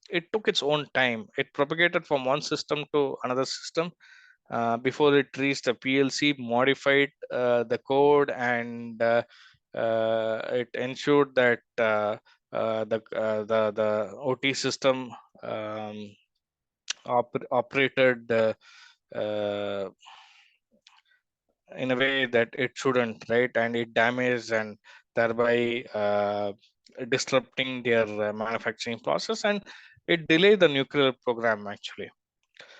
it took its own time. It propagated from one system to another system before it reached the PLC, modified the code, and it ensured that the OT system operated in a way that it shouldn't, right? And it damaged and thereby disrupting their manufacturing process, and it delayed the nuclear program actually.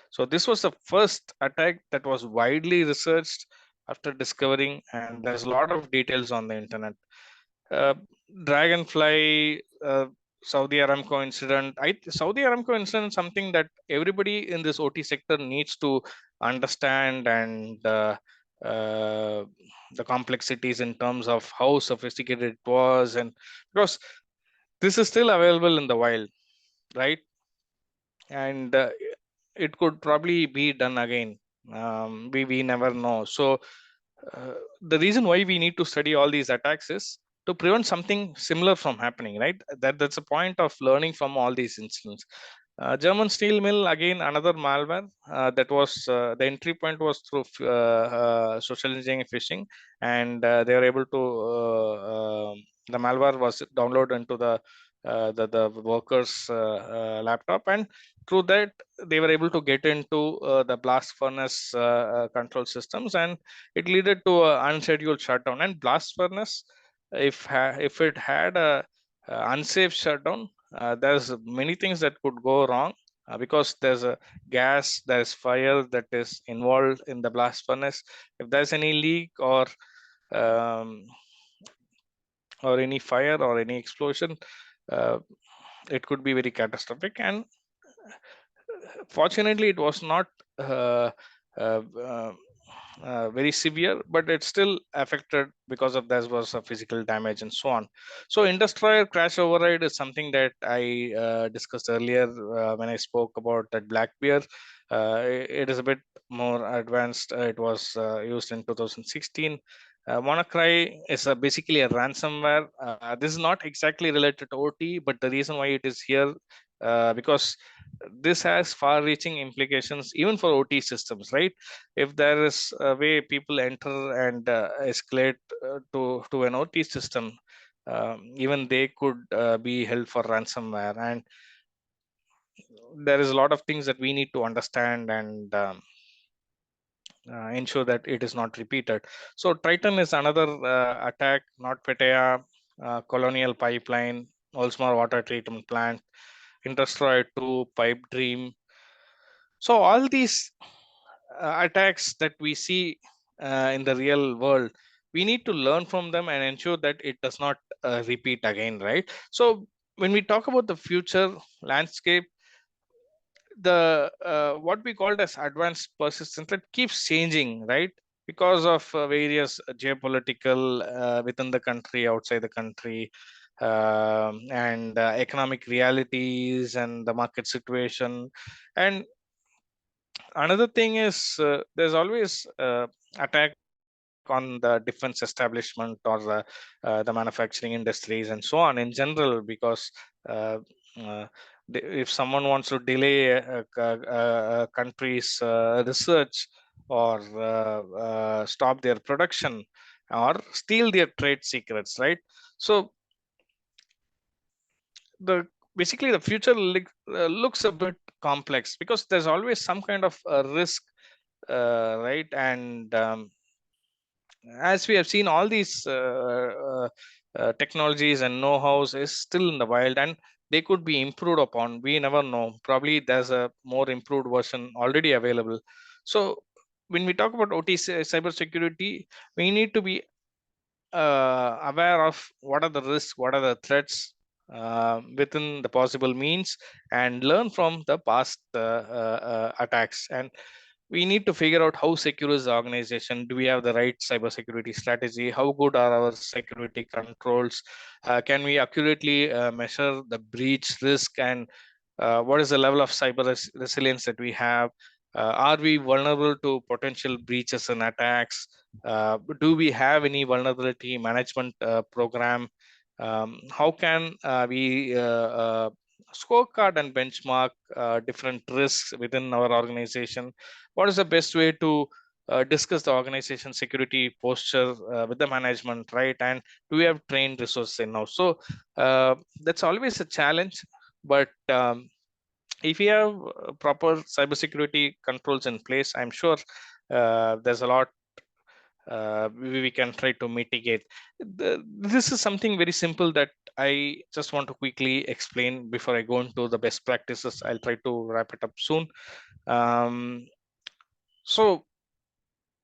So this was the first attack that was widely researched after discovering, and there's a lot of details on the internet. uh, Dragonfly, Saudi Aramco incident. Saudi Aramco incident is something that everybody in this OT sector needs to understand, and uh, the complexities in terms of how sophisticated it was, and because this is still available in the wild, right? And it could probably be done again. We never know. So the reason why we need to study all these attacks is to prevent something similar from happening, right? That's a point of learning from all these incidents. German steel mill, again another malware. That was the entry point was through social engineering phishing, and they were able to the malware was downloaded into the workers laptop, and through that they were able to get into the blast furnace control systems, and it led to an unscheduled shutdown. And blast furnace, if it had a unsafe shutdown, there's many things that could go wrong, because there's a gas, there's fire that is involved in the blast furnace. If there's any leak um, or any fire or any explosion, uh, it could be very catastrophic. And fortunately it was not uh, uh, uh, very severe, but it still affected because of there was a physical damage and so on. So industrial crash override is something that I discussed earlier when I spoke about that black bear. It is a bit more advanced. It was used in 2016. WannaCry is basically a ransomware. This is not exactly related to OT, but the reason why it is here, because this has far-reaching implications even for OT systems, right? If there is a way people enter and escalate to an OT system, even they could be held for ransomware. And there is a lot of things that we need to understand and ensure that it is not repeated. So Triton is another attack, NotPetya, Colonial Pipeline, Oldsmar Water Treatment Plant, Industrial 2, Pipe Dream. So all these attacks that we see in the real world, we need to learn from them and ensure that it does not repeat again, right? So when we talk about the future landscape, the what we called as advanced persistence, that keeps changing, right? Because of various geopolitical within the country, outside the country, and economic realities and the market situation. And another thing is there's always attack on the defense establishment or the manufacturing industries and so on in general, because uh, uh, if someone wants to delay a country's research or stop their production or steal their trade secrets, right? So the basically the future looks a bit complex, because there's always some kind of risk, right? And as we have seen, all these technologies and know-hows is still in the wild, and they could be improved upon. We never know. Probably there's a more improved version already available. So when we talk about OT cybersecurity, we need to be aware of what are the risks, what are the threats within the possible means, and learn from the past attacks. And we need to figure out how secure is the organization. Do we have the right cybersecurity strategy? How good are our security controls? Can we accurately measure the breach risk? And what is the level of cyber resilience that we have? Are we vulnerable to potential breaches and attacks? Do we have any vulnerability management program? How can we scorecard and benchmark different risks within our organization? What is the best way to discuss the organization security posture with the management, right? And do we have trained resources in now? So that's always a challenge, but if you have proper cybersecurity controls in place, I'm sure there's a lot we can try to mitigate. This is something very simple that I just want to quickly explain before I go into the best practices. I'll try to wrap it up soon. So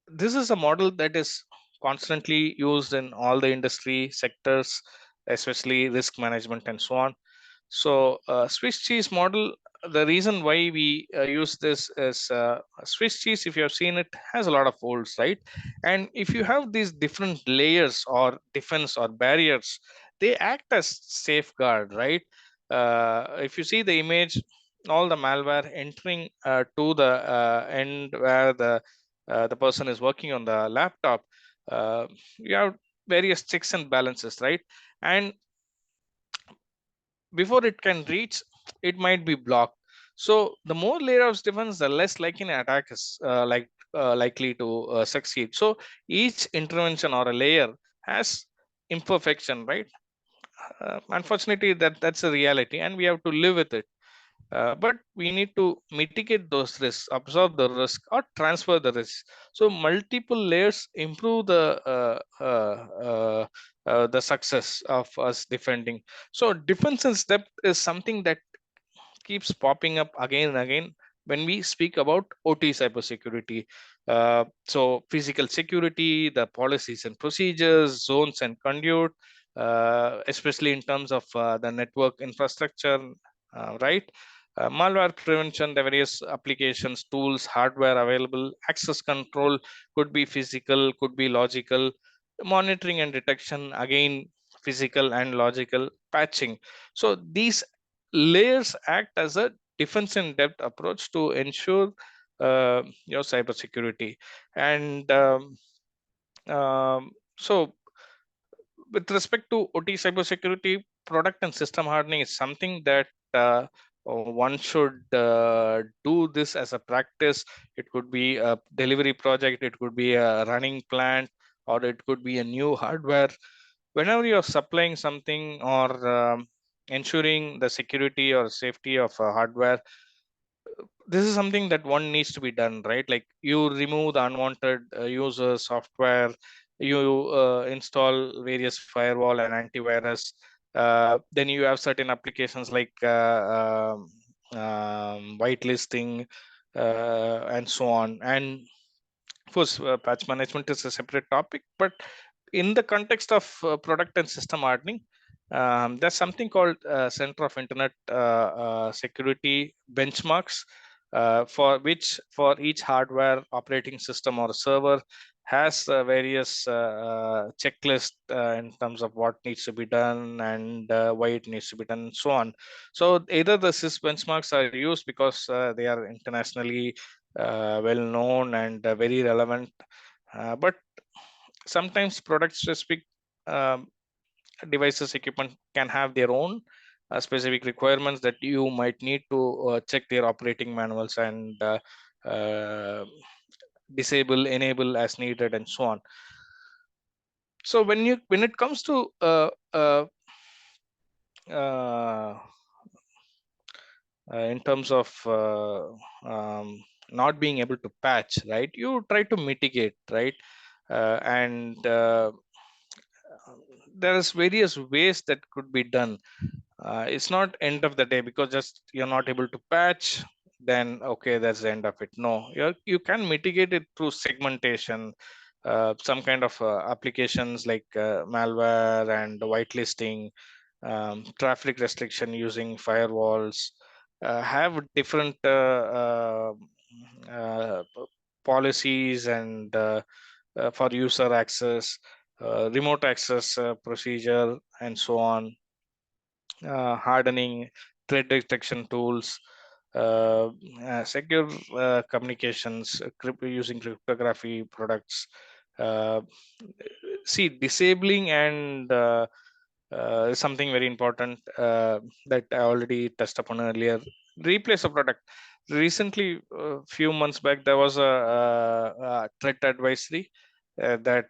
this is a model that is constantly used in all the industry sectors, especially risk management and so on. So Swiss cheese model, the reason why we use this is Swiss cheese, if you have seen it, has a lot of folds, right? And if you have these different layers or defense or barriers, they act as safeguard, right? If you see the image, all the malware entering to the end where the person is working on the laptop, you have various checks and balances, right? And before it can reach, it might be blocked. So the more layer of defense, the less likely an attack is likely to succeed. So each intervention or a layer has imperfection, right? Unfortunately, that's a reality, and we have to live with it. But we need to mitigate those risks, absorb the risk, or transfer the risk. So multiple layers improve the success of us defending. So defense in depth is something that keeps popping up again and again when we speak about OT cybersecurity. So physical security, the policies and procedures, zones and conduit, especially in terms of the network infrastructure, right? Malware prevention, the various applications, tools, hardware available, access control could be physical, could be logical, monitoring and detection, again, physical and logical, patching. So these layers act as a defense in depth approach to ensure your cybersecurity. And so with respect to OT cybersecurity, product and system hardening is something that one should do this as a practice. It could be a delivery project, it could be a running plant, or it could be a new hardware. Whenever you're supplying something or ensuring the security or safety of hardware, this is something that one needs to be done, right? Like you remove the unwanted user software, you install various firewall and antivirus, then you have certain applications like whitelisting and so on. And of course, patch management is a separate topic, but in the context of product and system hardening, there's something called Center of Internet Security benchmarks, for which for each hardware, operating system, or server has various checklist in terms of what needs to be done and why it needs to be done and so on. So either the sys benchmarks are used because they are internationally well known and very relevant, but sometimes product specific um, devices equipment can have their own specific requirements that you might need to check their operating manuals and uh, disable, enable as needed, and so on. So when it comes to uh, in terms of not being able to patch, right, you try to mitigate, right? And there's various ways that could be done. It's not end of the day because just you're not able to patch, then okay, that's the end of it. No, you can mitigate it through segmentation, some kind of applications like malware and whitelisting, traffic restriction using firewalls, have different policies and for user access, remote access procedure, and so on. Hardening, threat detection tools, secure communications, using cryptography products. Uh, See, disabling and is something very important that I already touched upon earlier. Replace a product. Recently, a few months back, there was a threat advisory that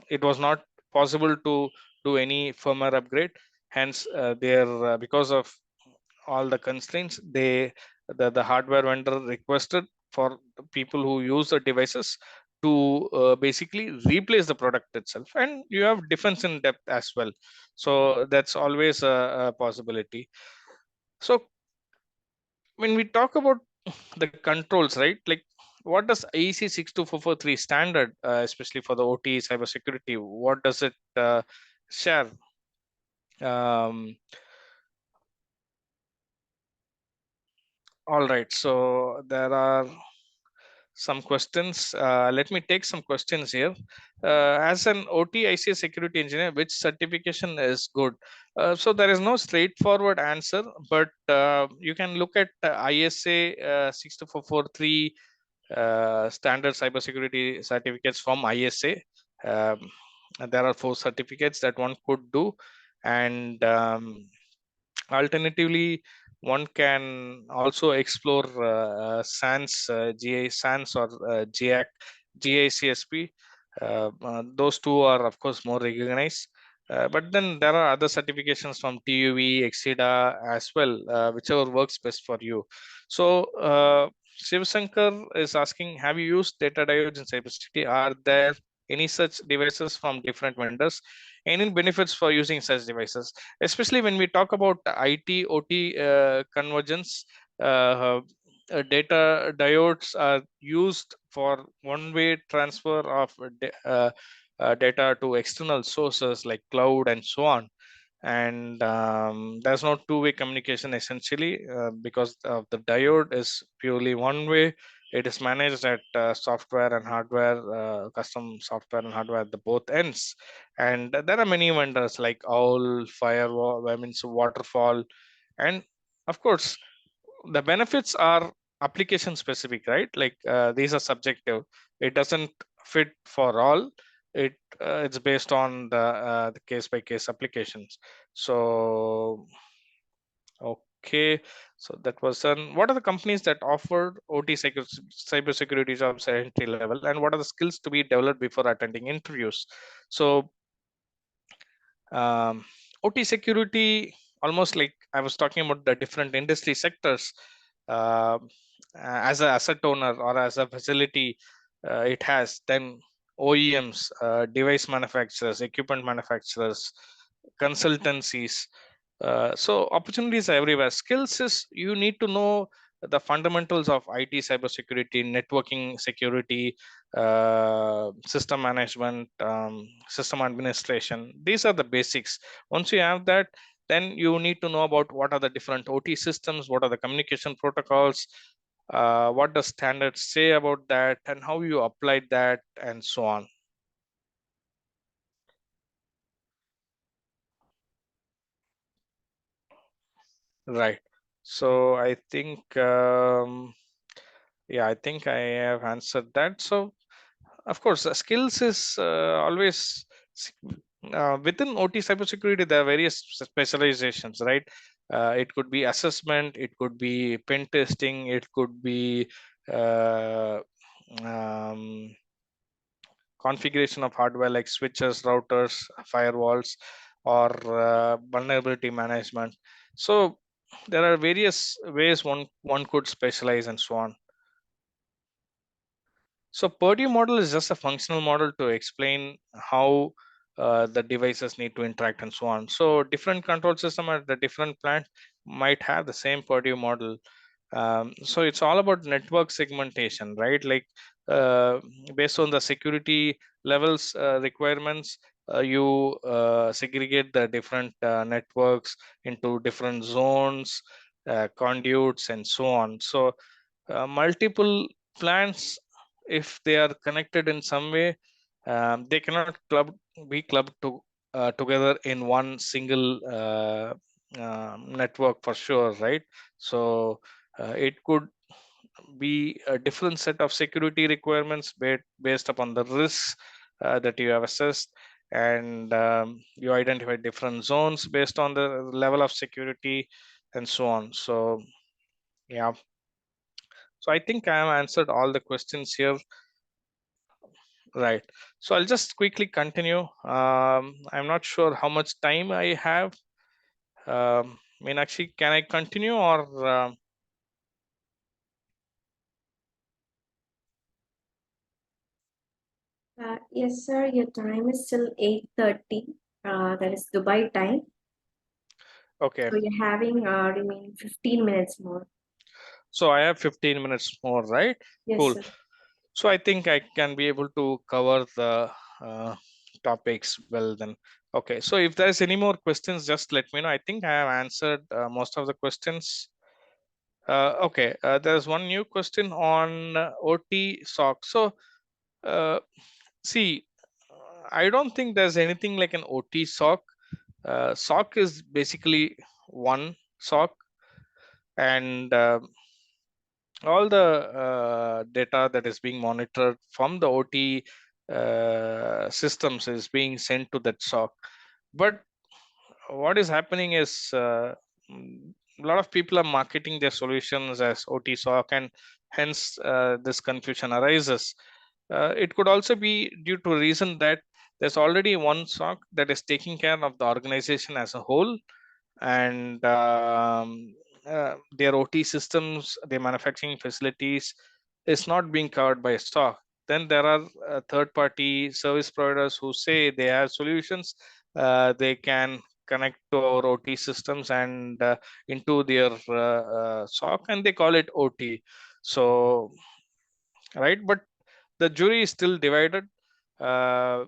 it was not possible to do any firmware upgrade. Hence, because of all the constraints, the hardware vendor requested for people who use the devices to basically replace the product itself, and you have defense in depth as well. So that's always a possibility. So when we talk about the controls, right, like what does IEC 62443 standard, especially for the OT cybersecurity, what does it share? All right, so there are some questions. Let me take some questions here. As an OT ICS security engineer, which certification is good? So there is no straightforward answer, but you can look at ISA 62443 standard cybersecurity certificates from ISA. And there are 4 certificates that one could do, and alternatively, one can also explore SANS, GA SANS, or GAC, GACSP. Those two are, of course, more recognized. But then there are other certifications from TUV, Exida as well, whichever works best for you. So Shiv Shankar is asking, have you used data diodes in cybersecurity? Are there any such devices from different vendors? Any benefits for using such devices? Especially when we talk about IT, OT convergence, data diodes are used for one-way transfer of data to external sources like cloud and so on. And there's no two-way communication essentially, because of the diode is purely one way. It is managed at software and hardware, custom software and hardware at the both ends. And there are many vendors like Owl, Firewall, I mean, so Waterfall, and of course the benefits are application specific, right? Like these are subjective. It doesn't fit for all. It's based on the case by case applications. So okay, so that was done. What are the companies that offer OT cybersecurity jobs at entry level, and what are the skills to be developed before attending interviews? So OT security, almost like I was talking about the different industry sectors. Uh, as an asset owner or as a facility, it has then OEMs, device manufacturers, equipment manufacturers, consultancies. So opportunities are everywhere. Skills is you need to know the fundamentals of IT cybersecurity, networking security, system management, system administration. These are the basics. Once you have that, then you need to know about what are the different OT systems, what are the communication protocols, what does standards say about that, and how you apply that, and so on. Right. So I think, yeah, I think I have answered that. So of course, skills is always within OT cybersecurity. There are various specializations, right? It could be assessment, it could be pen testing, it could be uh, um, configuration of hardware like switches, routers, firewalls, or vulnerability management. So there are various ways one could specialize and so on. So Purdue model is just a functional model to explain how the devices need to interact and so on. So different control system at the different plant might have the same Purdue model. So it's all about network segmentation, right? Like based on the security levels requirements, you segregate the different networks into different zones, conduits, and so on. So multiple plants, if they are connected in some way, they cannot be clubbed together in one single network for sure, right? So it could be a different set of security requirements based upon the risks that you have assessed, and you identify different zones based on the level of security and so on. So yeah, so I think I have answered all the questions here. Right. So I'll just quickly continue. I'm not sure how much time I have. Actually, can I continue, or Yes, sir. Your time is still 8:30. That is Dubai time. Okay. So you're having remaining 15 minutes more. So I have 15 minutes more, right? Yes, Cool. sir. So I think I can be able to cover the topics well then. Okay. So if there's any more questions, just let me know. I think I have answered most of the questions. Okay. There's one new question on OT SOC. So see, I don't think there's anything like an OT SOC. SOC is basically one SOC, and all the data that is being monitored from the OT systems is being sent to that SOC. But what is happening is a lot of people are marketing their solutions as OT SOC, and hence this confusion arises. It could also be due to a reason that there's already one SOC that is taking care of the organization as a whole, and their OT systems, their manufacturing facilities is not being covered by SOC. Then there are third-party service providers who say they have solutions. They can connect to our OT systems and into their SOC, and they call it OT. So, right, but the jury is still divided. Uh,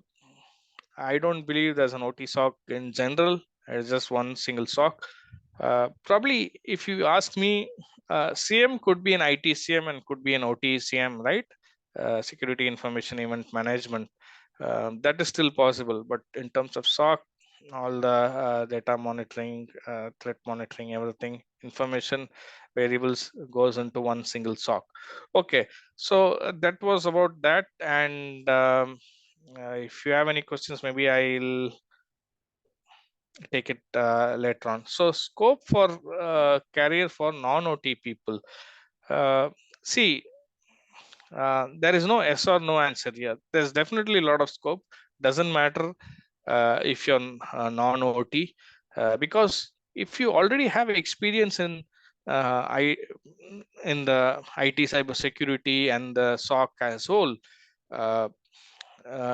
I don't believe there's an OT SOC in general. It's just one single SOC. Probably, if you ask me, CM could be an IT CM and could be an OT CM, right? Security Information Event Management. That is still possible, but in terms of SOC, all the data monitoring, threat monitoring, everything, information variables goes into one single SOC. Okay, so that was about that. And if you have any questions, maybe I'll take it later on. So scope for career for non-OT people. See, there is no yes or no answer here. There's definitely a lot of scope. Doesn't matter if you're non-OT, because if you already have experience I in the IT cybersecurity and the SOC as whole, uh,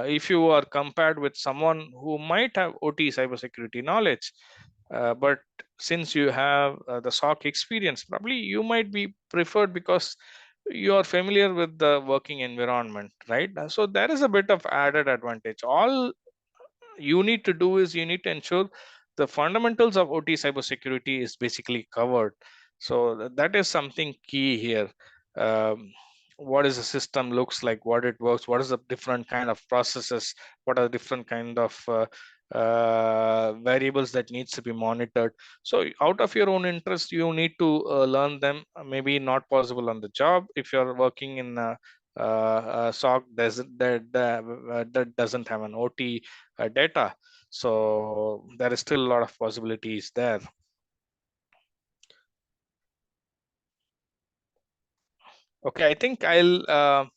if you are compared with someone who might have OT cybersecurity knowledge, but since you have the SOC experience, probably you might be preferred because you are familiar with the working environment, right? So there is a bit of added advantage. All you need to do is you need to ensure the fundamentals of OT cybersecurity is basically covered. So that is something key here. What is the system looks like, what it works, what is the different kind of processes, what are the different kind of variables that needs to be monitored. So out of your own interest, you need to learn them. Maybe not possible on the job if you're working in a SOC that doesn't have an OT data. So there is still a lot of possibilities there. Okay, I think I'll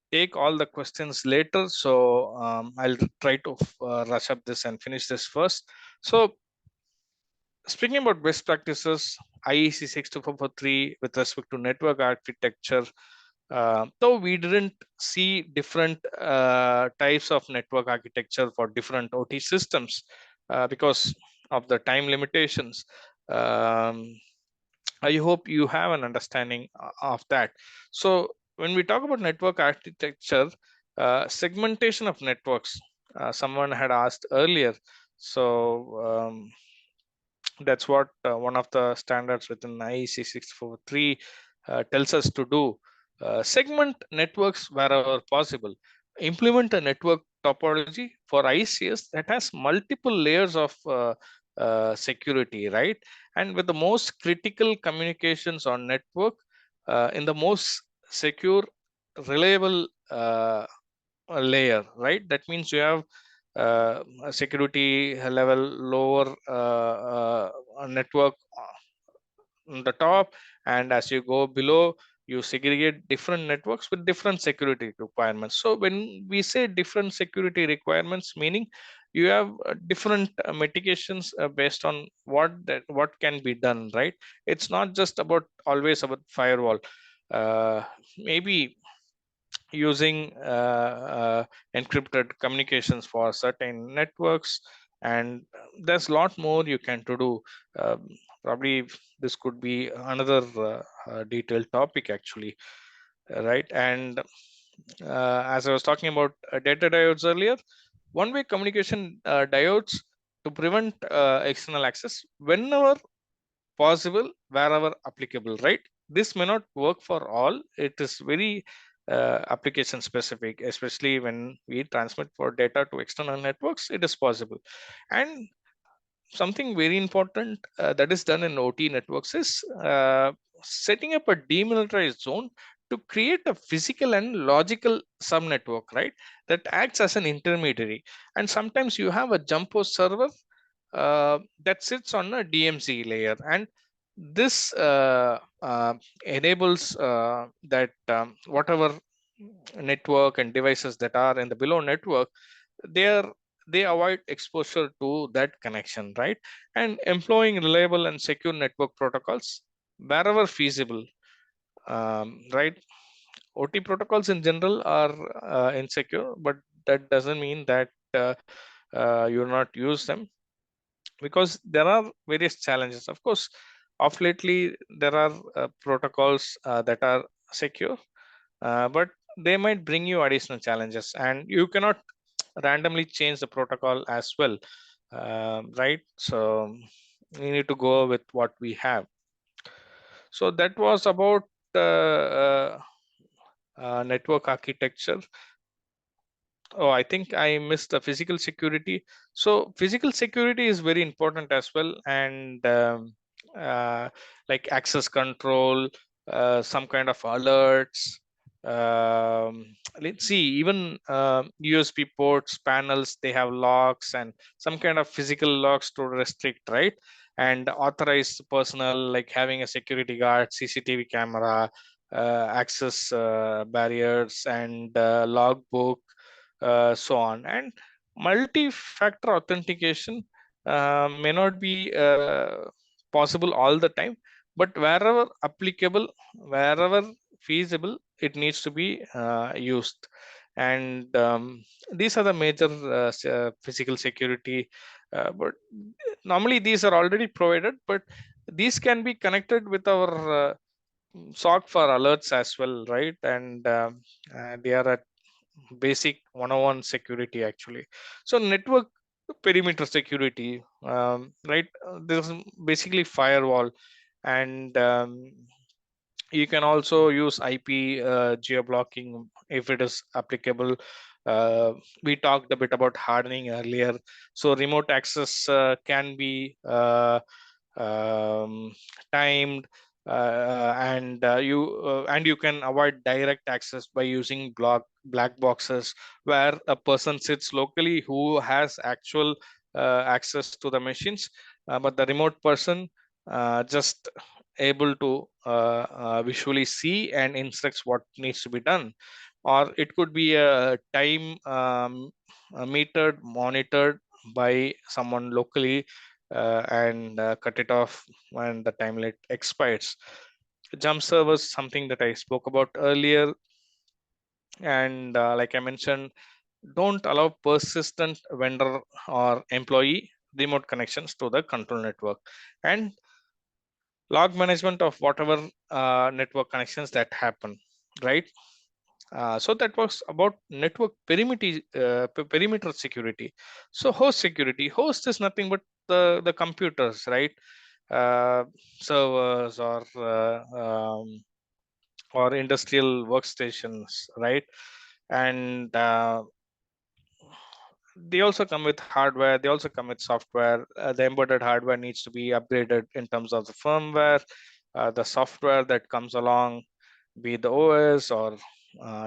take all the questions later. So I'll try to rush up this and finish this first. So speaking about best practices, IEC 62443 with respect to network architecture, though we didn't see different types of network architecture for different OT systems because of the time limitations. Um, I hope you have an understanding of that. So when we talk about network architecture, segmentation of networks, someone had asked earlier. So that's what one of the standards within IEC 643 tells us to do. Segment networks wherever possible. Implement a network topology for ICS that has multiple layers of security, right? And with the most critical communications on network in the most secure, reliable layer, right? That means you have a security level lower network on the top, and as you go below, you segregate different networks with different security requirements. So when we say different security requirements, meaning you have different mitigations based on what can be done, right? It's not just about always about firewall. maybe using encrypted communications for certain networks, and there's a lot more you can to do. um, Probably this could be another detailed topic actually, right? And as I was talking about data diodes earlier, one-way communication diodes to prevent external access whenever possible, wherever applicable, right? This may not work for all. It is very application specific, especially when we transmit for data to external networks. It is possible. And something very important that is done in OT networks is setting up a demilitarized zone to create a physical and logical subnetwork, right? That acts as an intermediary. And sometimes you have a jumbo server that sits on a DMZ layer, and this enables that whatever network and devices that are in the below network, they are they avoid exposure to that connection, right? And employing reliable and secure network protocols wherever feasible, right? OT protocols in general are insecure, but that doesn't mean that you'll not use them, because there are various challenges. Of course, of lately there are protocols that are secure, but they might bring you additional challenges, and you cannot randomly change the protocol as well, right? So we need to go with what we have. So that was about network architecture. Oh, I think I missed the physical security. So physical security is very important as well, and uh, like access control, some kind of alerts. Let's see, even USB ports, panels, they have locks and some kind of physical locks to restrict, right? And authorized personnel, like having a security guard, CCTV camera, access barriers, and logbook, so on. And multi-factor authentication may not be possible all the time, but wherever applicable, wherever feasible, it needs to be used. And these are the major physical security, but normally these are already provided, but these can be connected with our SOC for alerts as well, right? And they are at basic 101 security actually. So network perimeter security, right? This is basically firewall, and you can also use IP geo-blocking if it is applicable. We talked a bit about hardening earlier. So remote access can be um, timed, and you can avoid direct access by using black boxes where a person sits locally who has actual access to the machines, but the remote person just able to visually see and instructs what needs to be done. Or it could be a time metered, monitored by someone locally, and cut it off when the time limit expires. Jump servers, something that I spoke about earlier, and like I mentioned, don't allow persistent vendor or employee remote connections to the control network, and log management of whatever network connections that happen, right? So that was about network perimeter security. So host security, host is nothing but the computers, right? uh, Servers or industrial workstations, right? And they also come with hardware, they also come with software. The embedded hardware needs to be upgraded in terms of the firmware, the software that comes along, be it the OS or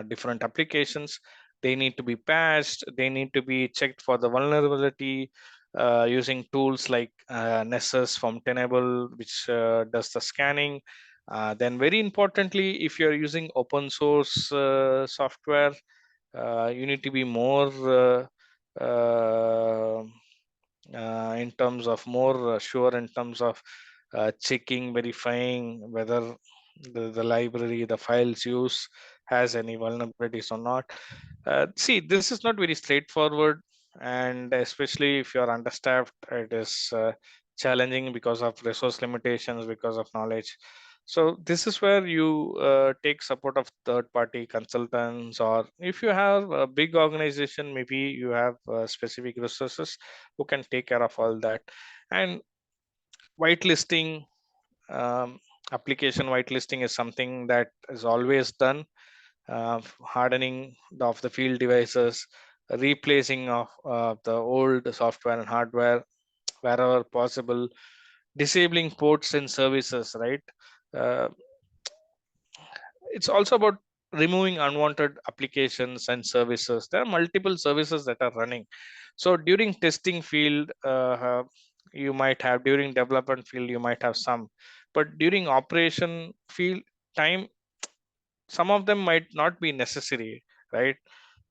different applications. They need to be patched, they need to be checked for the vulnerability using tools like Nessus from Tenable, which does the scanning. Then very importantly, if you're using open source software, you need to be more uh, in terms of more sure in terms of checking, verifying whether the library, the files use has any vulnerabilities or not. See, this is not very straightforward, and especially if you're understaffed, it is challenging because of resource limitations, because of knowledge. So this is where you take support of third party consultants, or if you have a big organization, maybe you have specific resources who can take care of all that. And whitelisting, um, application whitelisting is something that is always done. Hardening of the field devices, replacing of the old software and hardware wherever possible, disabling ports and services, right? uh, it's also about removing unwanted applications and services. There are multiple services that are running. So during testing field, you might have, during development field you might have some, but during operation field time, some of them might not be necessary, right?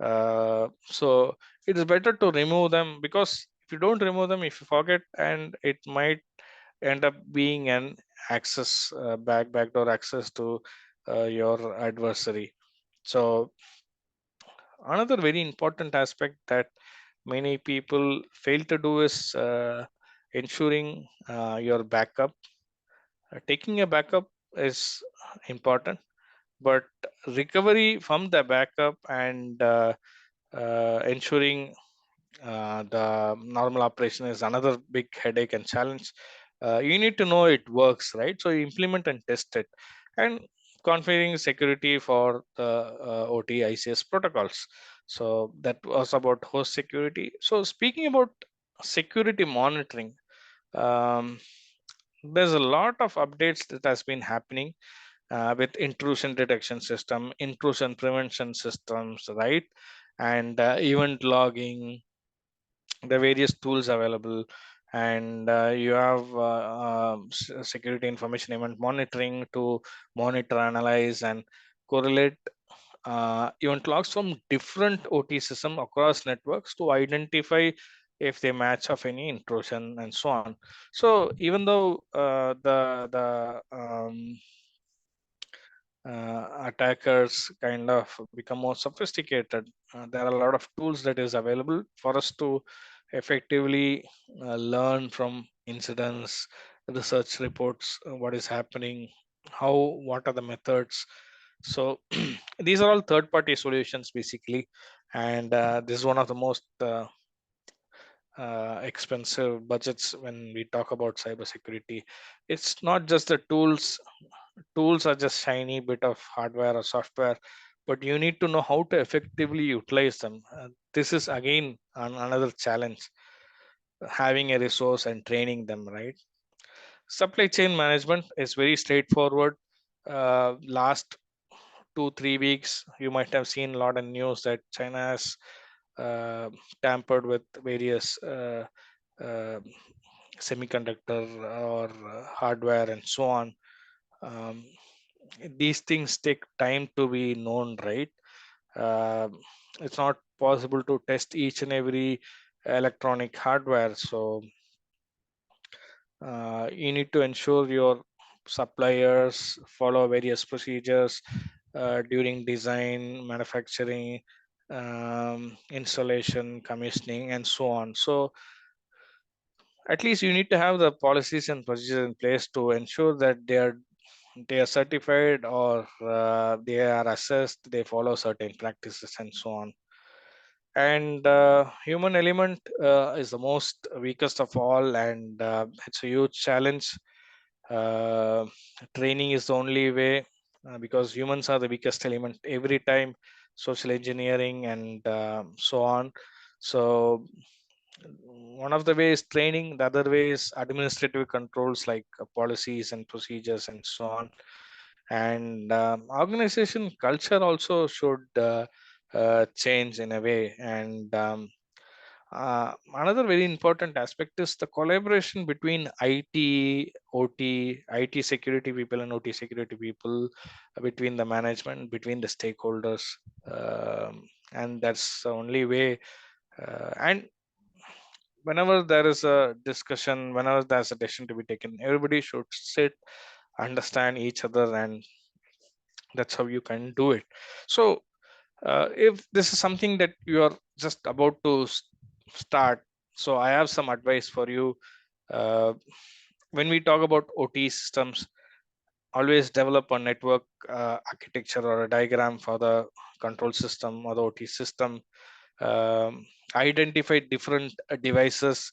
So it is better to remove them, because if you don't remove them, if you forget, and it might end up being an access, backdoor access to your adversary. So another very important aspect that many people fail to do is ensuring your backup. Taking a backup is important, but recovery from the backup and ensuring the normal operation is another big headache and challenge. You need to know it works, right? So you implement and test it, and configuring security for the OT ICS protocols. So that was about host security. So speaking about security monitoring, um, there's a lot of updates that has been happening with intrusion detection system, intrusion prevention systems, right? And event logging, the various tools available, and you have security information event monitoring to monitor, analyze, and correlate event logs from different OT system across networks to identify if they match of any intrusion and so on. So even though the attackers kind of become more sophisticated, there are a lot of tools that is available for us to effectively learn from incidents, research reports, what is happening, how, what are the methods. So these are all third party solutions basically, and this is one of the most expensive budgets when we talk about cybersecurity. It's not just the tools. Tools are just shiny bit of hardware or software, but you need to know how to effectively utilize them. This is again another challenge, having a resource and training them, right? Supply chain management is very straightforward. Last 2 3 weeks you might have seen a lot of news that China has uh, tampered with various uh, semiconductor or hardware and so on. um, these things take time to be known, right? Um it's not possible to test each and every electronic hardware. So you need to ensure your suppliers follow various procedures during design, manufacturing, installation, commissioning, and so on. So at least you need to have the policies and procedures in place to ensure that they are certified, or they are assessed, they follow certain practices and so on. And human element is the most weakest of all, and it's a huge challenge. uh, Training is the only way, because humans are the weakest element every time. Social engineering and so on. So one of the ways training, the other way is administrative controls like policies and procedures and so on. And organization culture also should change in a way. And another very important aspect is the collaboration between IT security people and OT security people, between the management, between the stakeholders. And that's the only way. And whenever there is a discussion, whenever there's a decision to be taken, everybody should sit understand each other, and that's how you can do it. So if this is something that you are just about to start, so I have some advice for you. uh, when we talk about OT systems, always develop a network architecture or a diagram for the control system or the OT system. um, Identify different devices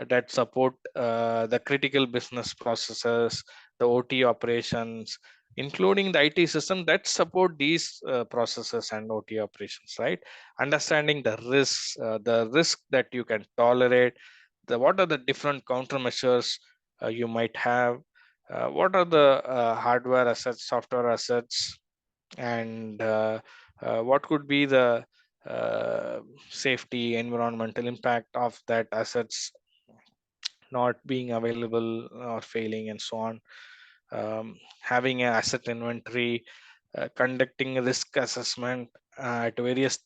that support the critical business processes, the OT operations, including the IT system that support these processes and OT operations, right? Understanding the risk that you can tolerate, what are the different countermeasures you might have, what are the hardware assets, software assets, and what could be the uh, safety, environmental impact of that assets not being available or failing, and so on. Having an asset inventory, conducting a risk assessment at various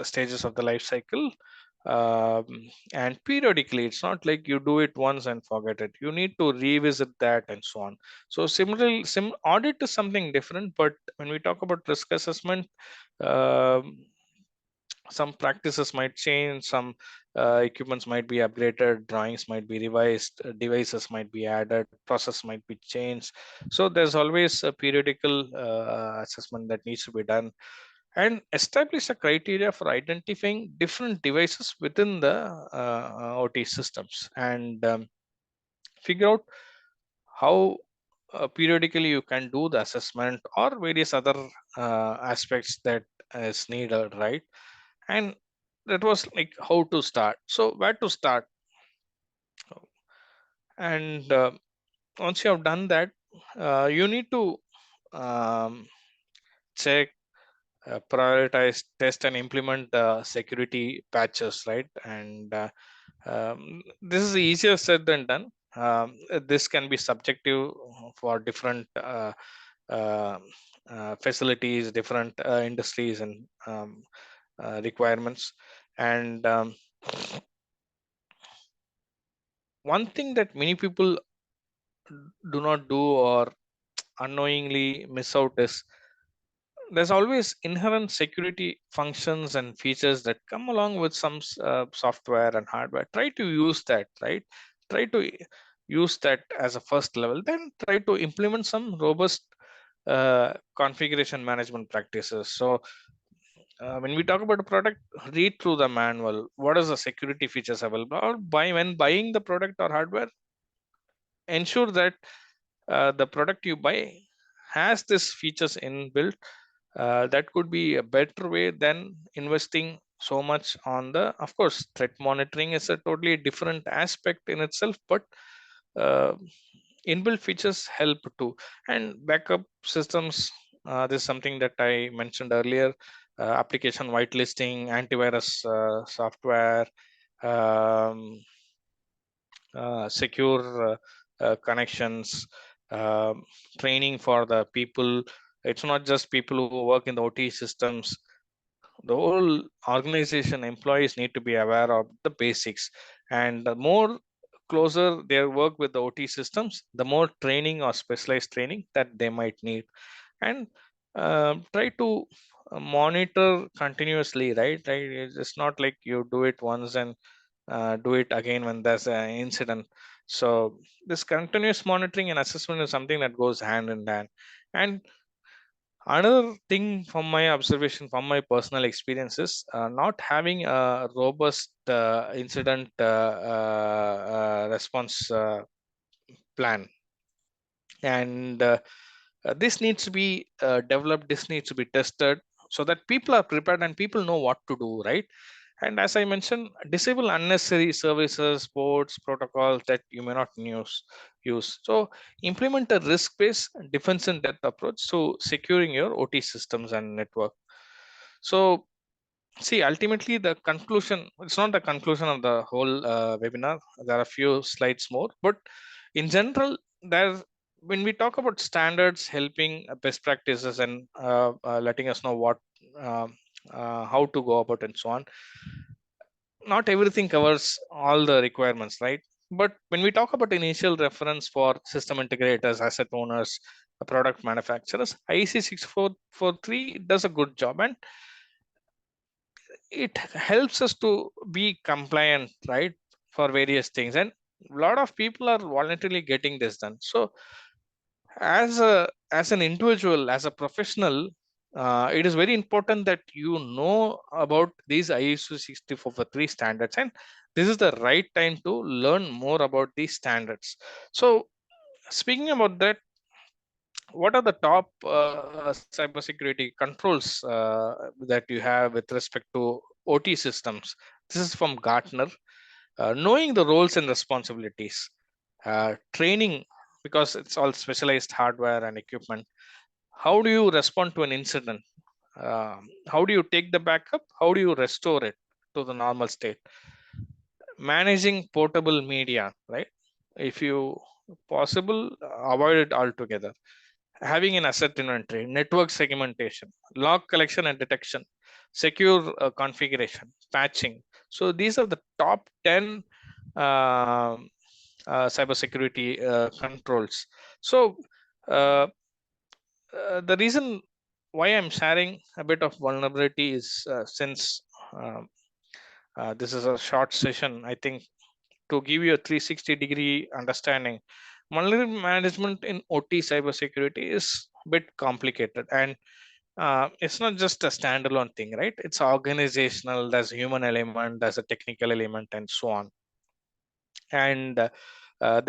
stages of the life cycle, um, and periodically. It's not like you do it once and forget it. You need to revisit that, and so on. So similarly, audit is something different, but when we talk about risk assessment, um, some practices might change, some equipments might be upgraded, drawings might be revised, devices might be added, process might be changed. So there's always a periodical assessment that needs to be done, and establish a criteria for identifying different devices within the OT systems, and figure out how periodically you can do the assessment or various other aspects that is needed, right? And that was like how to start. So where to start? And once you have done that, you need to um, check, prioritize, test, and implement security patches, right? And this is easier said than done. This can be subjective for different uh, facilities, different industries, and requirements. And one thing that many people do not do or unknowingly miss out is there's always inherent security functions and features that come along with some software and hardware. Try to use that, right? Try to use that as a first level, then try to implement some robust configuration management practices. So when we talk about a product, read through the manual. What is the security features available? Or when buying the product or hardware, ensure that the product you buy has this features inbuilt. That could be a better way than investing so much on the, of course, threat monitoring is a totally different aspect in itself, but uh, inbuilt features help too. And backup systems, this is something that I mentioned earlier. Application whitelisting, antivirus software, um, secure connections, um, training for the people. It's not just people who work in the OT systems. The whole organization employees need to be aware of the basics, and the more closer their work with the OT systems, the more training or specialized training that they might need. And try to monitor continuously, right? It's not like you do it once and do it again when there's an incident. So this continuous monitoring and assessment is something that goes hand in hand. And another thing from my observation, from my personal experiences, not having a robust incident response plan. And this needs to be developed, this needs to be tested, so that people are prepared and people know what to do, right? And as I mentioned, disable unnecessary services, ports, protocols that you may not use. So implement a risk-based defense in depth approach to securing your OT systems and network. So see, ultimately the conclusion, it's not the conclusion of the whole webinar. There are a few slides more, but in general, there's, when we talk about standards helping best practices and letting us know what um, how to go about and so on, not everything covers all the requirements, right? But when we talk about initial reference for system integrators, asset owners, product manufacturers, IEC 6443 does a good job, and it helps us to be compliant, right, for various things. And a lot of people are voluntarily getting this done. So as an individual, as a professional, it is very important that you know about these ISO 6443 standards, and this is the right time to learn more about these standards. So speaking about that, what are the top cybersecurity controls that you have with respect to OT systems? This is from Gartner. Knowing the roles and responsibilities, training, because it's all specialized hardware and equipment. How do you respond to an incident? How do you take the backup? How do you restore it to the normal state? Managing portable media, right? If you possible, avoid it altogether. Having an asset inventory, network segmentation, log collection and detection, secure configuration, patching. So these are the top 10 cybersecurity controls. So the reason why I'm sharing a bit of vulnerability is since this is a short session, I think to give you a 360-degree understanding, vulnerability management in OT cybersecurity is a bit complicated, and it's not just a standalone thing, right? It's organizational, there's a human element, there's a technical element, and so on. And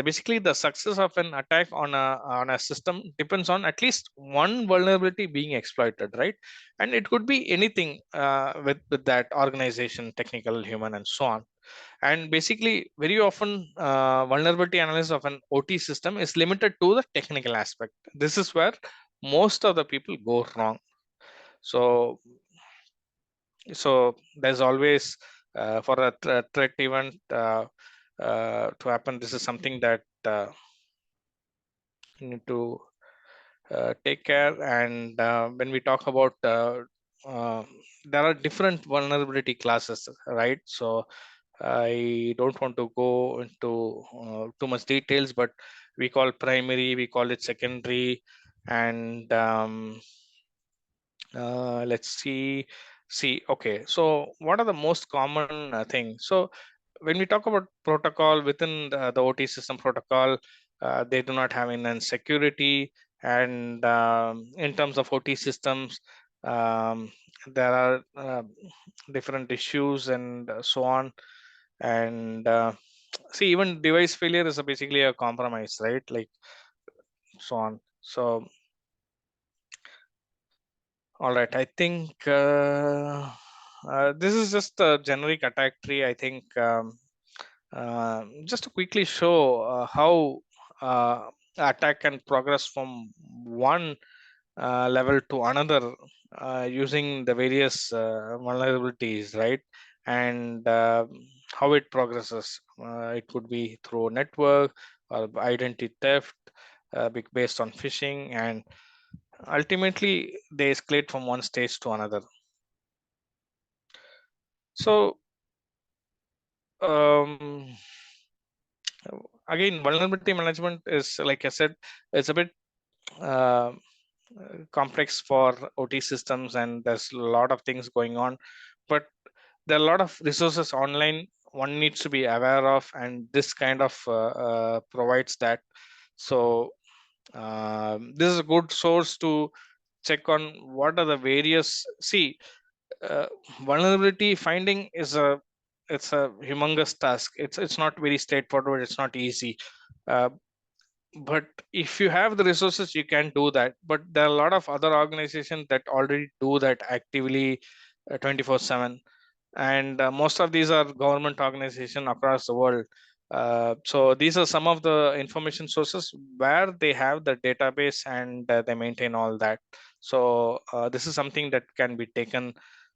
basically the success of an attack on a system depends on at least one vulnerability being exploited, right? And it could be anything with that organization, technical, human, and so on. And basically very often vulnerability analysis of an OT system is limited to the technical aspect. This is where most of the people go wrong. So there's always for a threat event to happen, this is something that you need to take care. And when we talk about uh, there are different vulnerability classes, right? So I don't want to go into too much details, but we call primary, we call it secondary, and let's see. Okay, so what are the most common things? So when we talk about protocol within the OT system protocol, they do not have enhanced security. And in terms of OT systems, there are different issues and so on. And see, even device failure is basically a compromise, right? Like so on. So all right, I think this is just a generic attack tree. I think just to quickly show how attack can progress from one level to another using the various vulnerabilities, right? And how it progresses. It could be through network or identity theft based on phishing, and ultimately they escalate from one stage to another. So again, vulnerability management is, like I said, it's a bit uh, complex for OT systems, and there's a lot of things going on, but there are a lot of resources online one needs to be aware of, and this kind of provides that. So this is a good source to check on what are the various. See, uh, vulnerability finding is it's a humongous task. It's not very straightforward, it's not easy. uh, but if you have the resources you can do that, but there are a lot of other organizations that already do that actively 24/7, and most of these are government organizations across the world. So these are some of the information sources where they have the database, and they maintain all that. So this is something that can be taken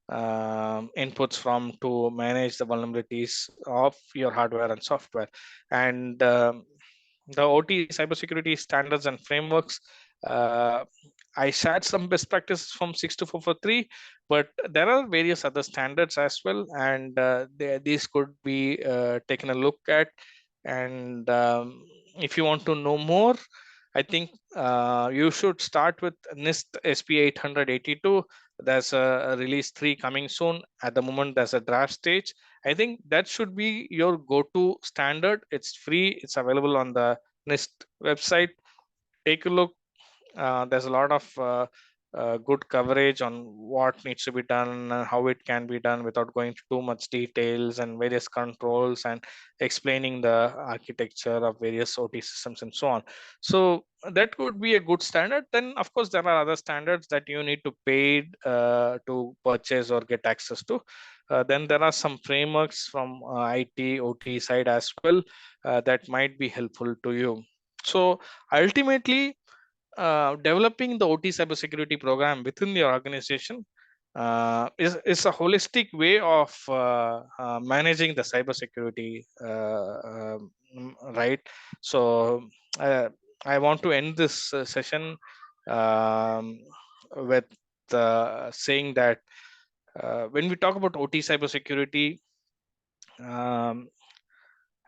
inputs from to manage the vulnerabilities of your hardware and software. And the OT cybersecurity standards and frameworks, I shared some best practices from 62443, but there are various other standards as well, and these could be taken a look at. And if you want to know more, I think you should start with NIST SP882. There's a release 3 coming soon. At the moment, there's a draft stage. I think that should be your go-to standard. It's free. It's available on the NIST website. Take a look. There's a lot of good coverage on what needs to be done and how it can be done without going into too much details and various controls and explaining the architecture of various OT systems and so on. So that could be a good standard. Then of course there are other standards that you need to pay to purchase or get access to. Then there are some frameworks from IT OT side as well that might be helpful to you. So ultimately, developing the OT cybersecurity program within the organization is a holistic way of managing the cybersecurity, right? So uh, I want to end this session um, with saying that when we talk about OT cybersecurity, um,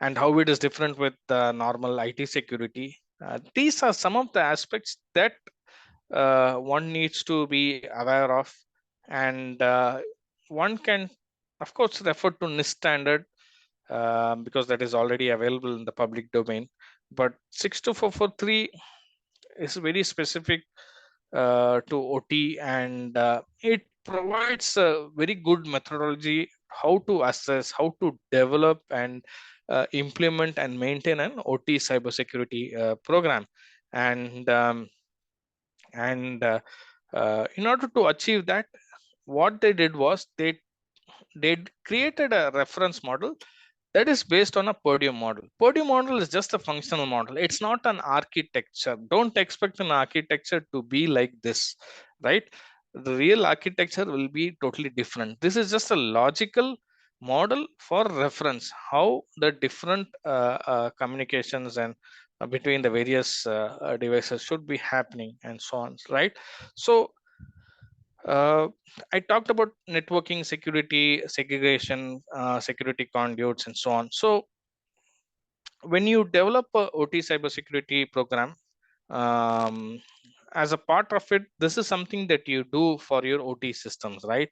and how it is different with normal IT security, these are some of the aspects that one needs to be aware of, and one can of course refer to NIST standard because that is already available in the public domain, but 62443 is very specific to OT, and it provides a very good methodology how to assess, how to develop and implement and maintain an OT cybersecurity program. And in order to achieve that, what they did was they created a reference model that is based on a Purdium model. Purdium model is just a functional model. It's not an architecture. Don't expect an architecture to be like this, right? The real architecture will be totally different. This is just a logical model for reference, how the different communications and between the various devices should be happening and so on, right? So uh, I talked about networking security, segregation, security conduits, and so on. So when you develop a OT cybersecurity program, um, as a part of it, this is something that you do for your OT systems, right?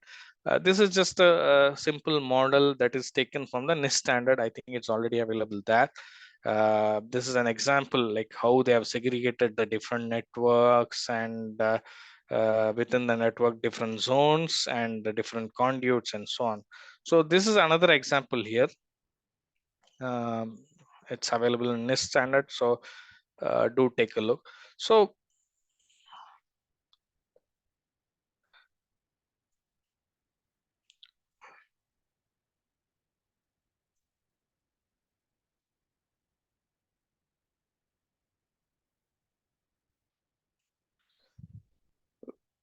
This is just a simple model that is taken from the NIST standard. I think it's already available there. This is an example like how they have segregated the different networks and within the network different zones and the different conduits and so on. So this is another example here. Um, it's available in NIST standard, so do take a look. So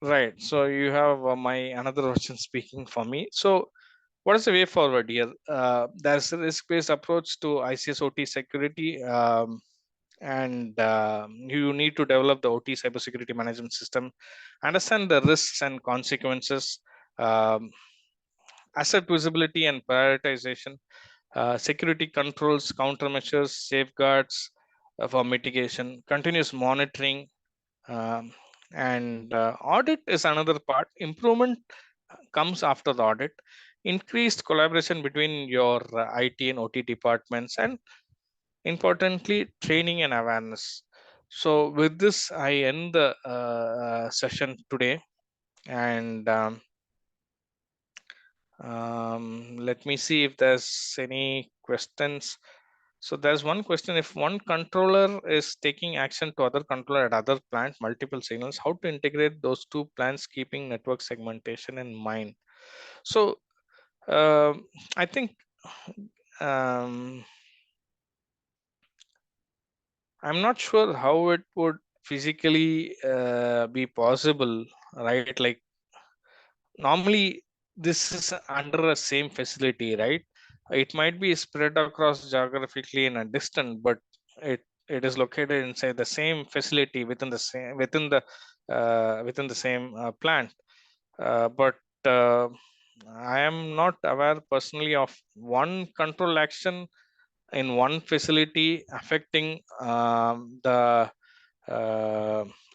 right, so you have my another version speaking for me. So what is the way forward here? There's a risk-based approach to ICS/OT security, and you need to develop the OT cybersecurity management system, understand the risks and consequences, um, asset visibility and prioritization, security controls, countermeasures, safeguards for mitigation, continuous monitoring, um, and audit is another part. Improvement comes after the audit. Increased collaboration between your IT and OT departments, and importantly, training and awareness. So with this, I end the session today, and let me see if there's any questions. So there's one question: if one controller is taking action to other controller at other plant, multiple signals, how to integrate those two plants, keeping network segmentation in mind? So I think um, I'm not sure how it would physically be possible, right? Like normally this is under a same facility, right? It might be spread across geographically in a distance, but it is located inside the same facility within the same within the same plant. But I am not aware personally of one control action in one facility affecting the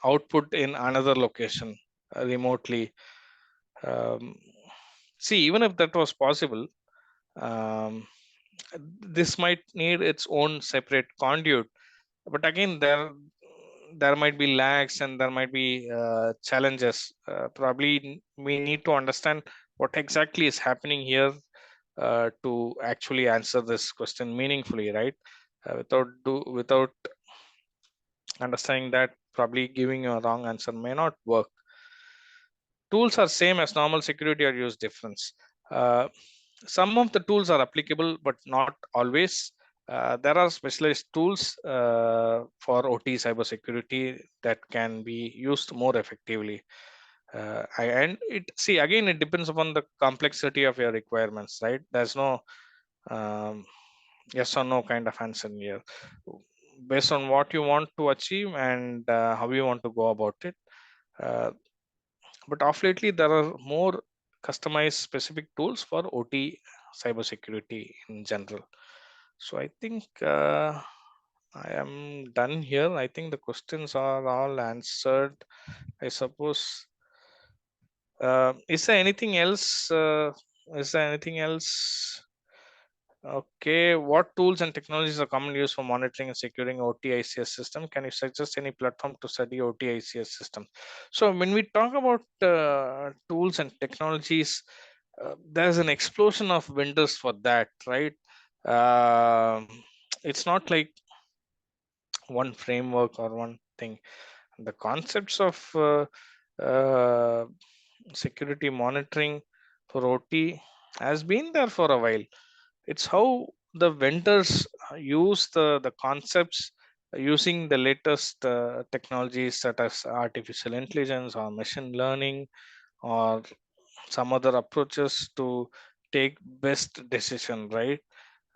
output in another location remotely. Um, See, even if that was possible, um, this might need its own separate conduit. But again, there might be lags and there might be challenges. Probably we need to understand what exactly is happening here to actually answer this question meaningfully, right? Without understanding that, probably giving you a wrong answer may not work. Tools are same as normal security or use difference. Uh, some of the tools are applicable, but not always. There are specialized tools for OT cybersecurity that can be used more effectively. And it depends upon the complexity of your requirements, right? There's no um, yes or no kind of answer here. Based on what you want to achieve and how you want to go about it. Uh, but off lately, there are more customized specific tools for OT cybersecurity in general. So I think I am done here. I think the questions are all answered, I suppose. Is there anything else? Is there anything else? Okay, what tools and technologies are commonly used for monitoring and securing OT-ICS system? Can you suggest any platform to study OT-ICS system? So when we talk about tools and technologies, there's an explosion of vendors for that, right? Um it's not like one framework or one thing. The concepts of uh, security monitoring for OT has been there for a while. It's how the vendors use the concepts using the latest technologies such as artificial intelligence or machine learning or some other approaches to take best decision, right?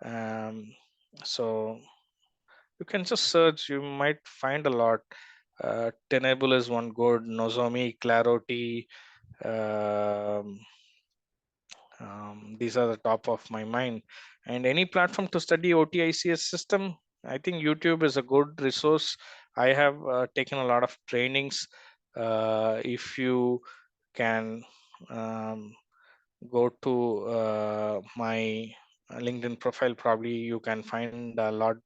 um, so you can just search, you might find a lot. Tenable is one good, Nozomi, Clarity, um, these are the top of my mind. And any platform to study OTICS system, I think YouTube is a good resource. I have taken a lot of trainings. If you can um, go to my LinkedIn profile, probably you can find a lot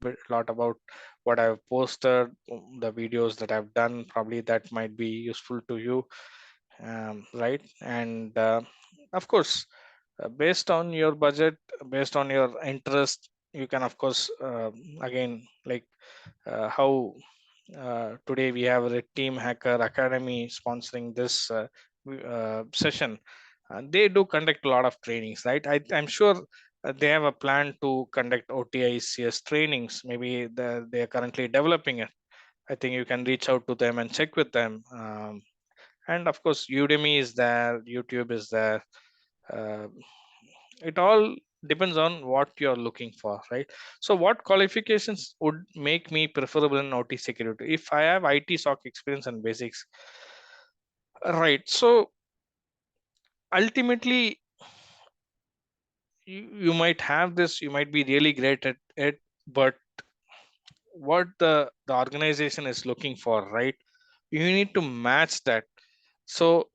about what I've posted, the videos that I've done. Probably that might be useful to you, right? And of course, based on your budget, based on your interest, you can of course again, like how today we have a RedTeam Hacker Academy sponsoring this session. They do conduct a lot of trainings, right? I'm sure they have a plan to conduct OTICS trainings. Maybe they are currently developing it. I think you can reach out to them and check with them. And of course, Udemy is there, YouTube is there. Uh, it all depends on what you're looking for, right? So what qualifications would make me preferable in OT security? If I have IT SOC experience and basics, right? So ultimately, you might have this, you might be really great at it, but what the organization is looking for, right? You need to match that. So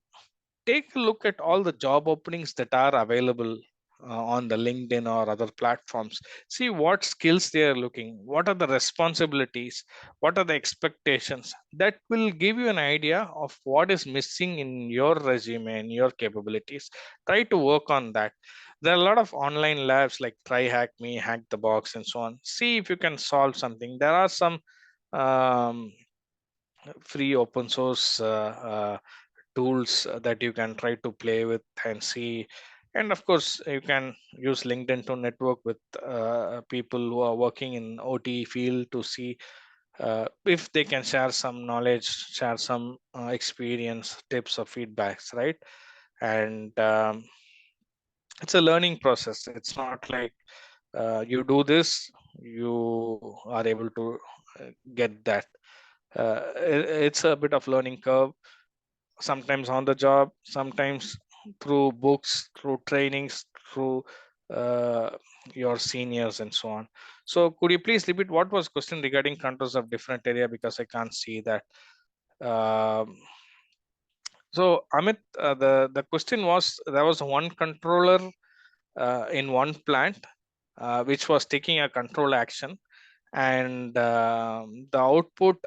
take a look at all the job openings that are available on the LinkedIn or other platforms. See what skills they are looking, what are the responsibilities, what are the expectations. That will give you an idea of what is missing in your resume and your capabilities. Try to work on that. There are a lot of online labs like Try Hack Me, Hack the Box, and so on. See if you can solve something. There are some um, free open source tools that you can try to play with and see. And of course, you can use LinkedIn to network with people who are working in OT field to see if they can share some knowledge, share some experience, tips or feedbacks, right? And it's a learning process. It's not like you do this, you are able to get that. It's a bit of learning curve, sometimes on the job, sometimes through books, through trainings, through uh, your seniors and so on. So could you please repeat what was question regarding controls of different area, because I can't see that. Um, so Amit, the question was, there was one controller in one plant which was taking a control action, and the output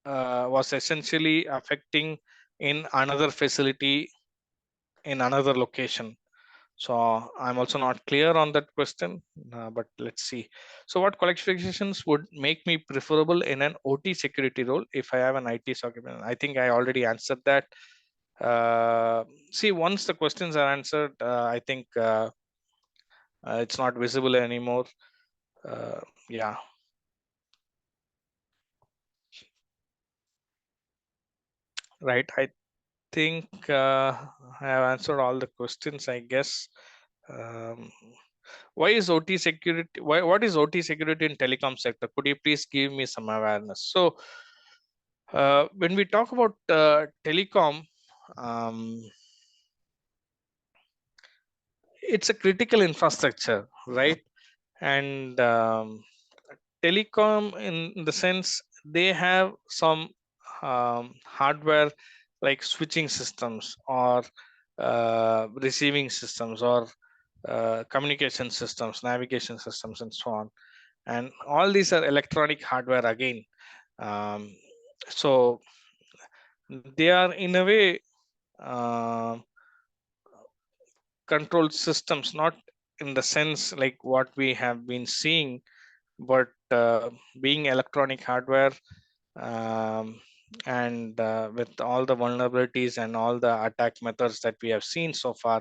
was essentially affecting in another facility in another location. So I'm also not clear on that question, but let's see. So what qualifications would make me preferable in an OT security role if I have an IT SOC? I think I already answered that. See, once the questions are answered, I think it's not visible anymore. Yeah. Right. I think I have answered all the questions, I guess. Um, why is OT security? What is OT security in telecom sector? Could you please give me some awareness? So, when we talk about telecom, um, it's a critical infrastructure, right? And telecom, in the sense, they have some hardware like switching systems or receiving systems or communication systems, navigation systems, and so on. And all these are electronic hardware again. Um, so they are in a way uh, controlled systems, not in the sense like what we have been seeing, but being electronic hardware, um, and with all the vulnerabilities and all the attack methods that we have seen so far,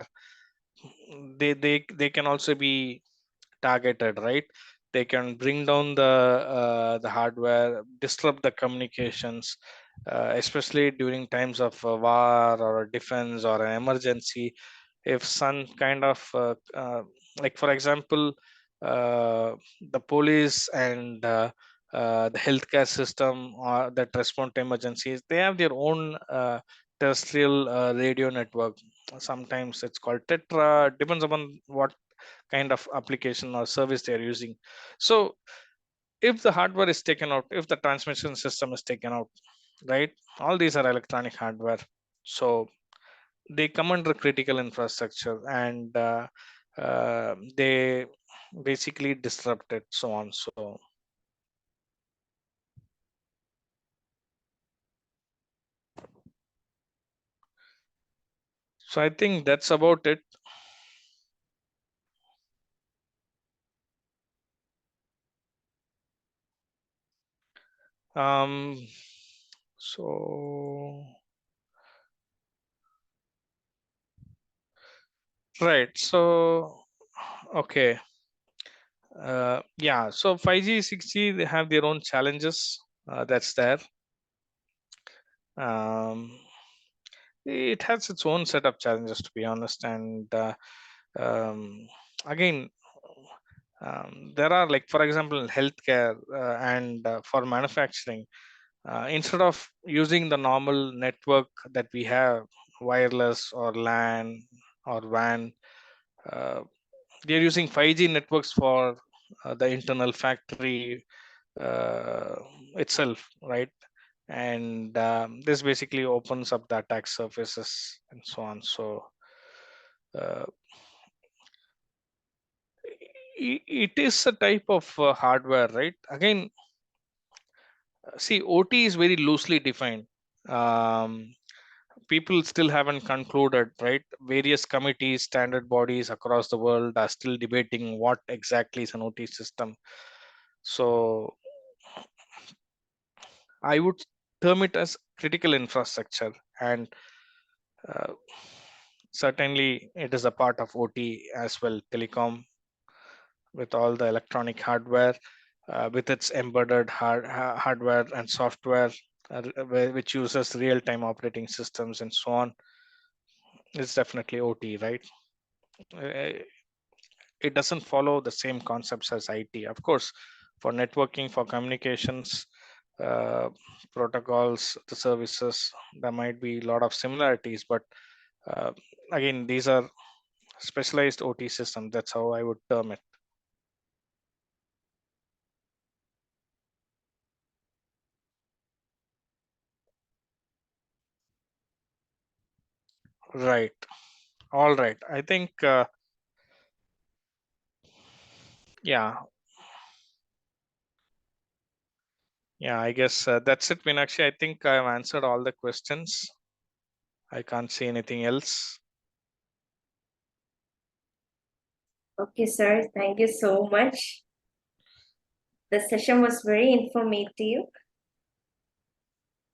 they can also be targeted, right? They can bring down the hardware, disrupt the communications, especially during times of war or defense or an emergency. If some kind of like, for example, uh, the police and the healthcare system that respond to emergencies, they have their own terrestrial radio network. Sometimes it's called tetra, depends upon what kind of application or service they are using. So if the hardware is taken out, if the transmission system is taken out, right, all these are electronic hardware, so they come under critical infrastructure, and they basically disrupt it, so on. So I think that's about it. um so right, so okay. Yeah, so 5G, 6G, they have their own challenges. That's there. Um, it has its own set of challenges, to be honest. And um, again, there are, like, for example, in healthcare and for manufacturing, instead of using the normal network that we have, wireless or LAN or WAN, uh, they're using 5G networks for the internal factory uh, itself, right? And this basically opens up the attack surfaces and so on. So uh, it is a type of hardware, right? Again, see, OT is very loosely defined. Um, People still haven't concluded, right? Various committees, standard bodies across the world are still debating what exactly is an OT system. So I would term it as critical infrastructure, and uh, certainly it is a part of OT as well, telecom, with all the electronic hardware, with its embedded hardware and software, which uses real-time operating systems and so on. It's definitely OT, right? Uh, it doesn't follow the same concepts as IT. Of course, for networking, for communications, uh, protocols, the services, there might be a lot of similarities, but uh, again, these are specialized OT systems. That's how I would term it. Right. All right. I think, yeah. Yeah, I guess that's it, Meenakshi. I think I've answered all the questions. I can't see anything else. Okay, sir. Thank you so much. The session was very informative.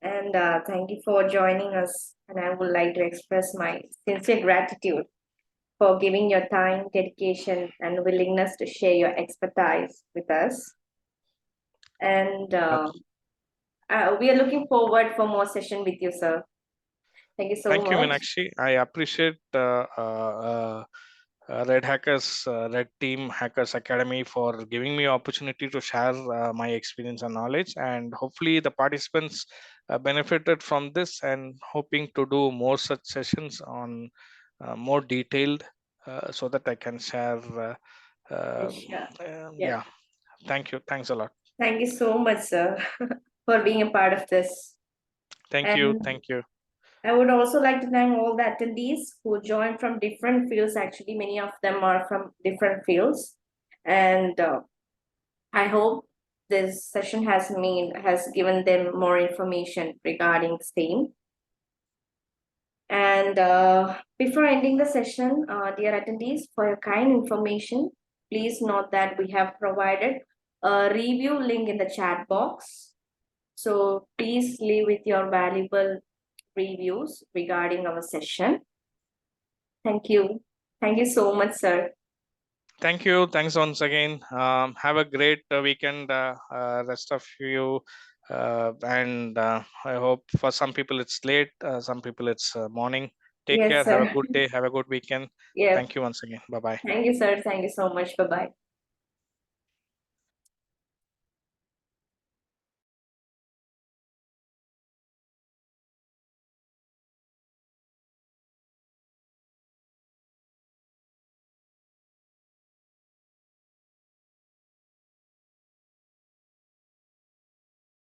And thank you for joining us. And I would like to express my sincere gratitude for giving your time, dedication, and willingness to share your expertise with us. And we are looking forward for more session with you, sir. Thank you so Thank you, much. Meenakshi. I appreciate Red Team Hackers Academy for giving me opportunity to share my experience and knowledge, and hopefully the participants benefited from this, and hoping to do more such sessions on more detailed, so that I can share. Sure. Yeah. Thank you. Thanks a lot. Thank you so much, sir, for being a part of this. Thank you. Thank you. I would also like to thank all the attendees who joined from different fields. Actually, many of them are from different fields. And I hope this session has given them more information regarding the same. And before ending the session, dear attendees, for your kind information, please note that we have provided a review link in the chat box. So please leave with your valuable reviews regarding our session. Thank you. Thank you so much, sir. Thank you. Thanks once again. Have a great weekend, rest of you. And I hope for some people it's late, some people it's morning. Take Yes, care. sir. Have a good day. Have a good weekend. Yeah. Thank you once again. Bye-bye. Thank you, sir. Thank you so much. Bye-bye.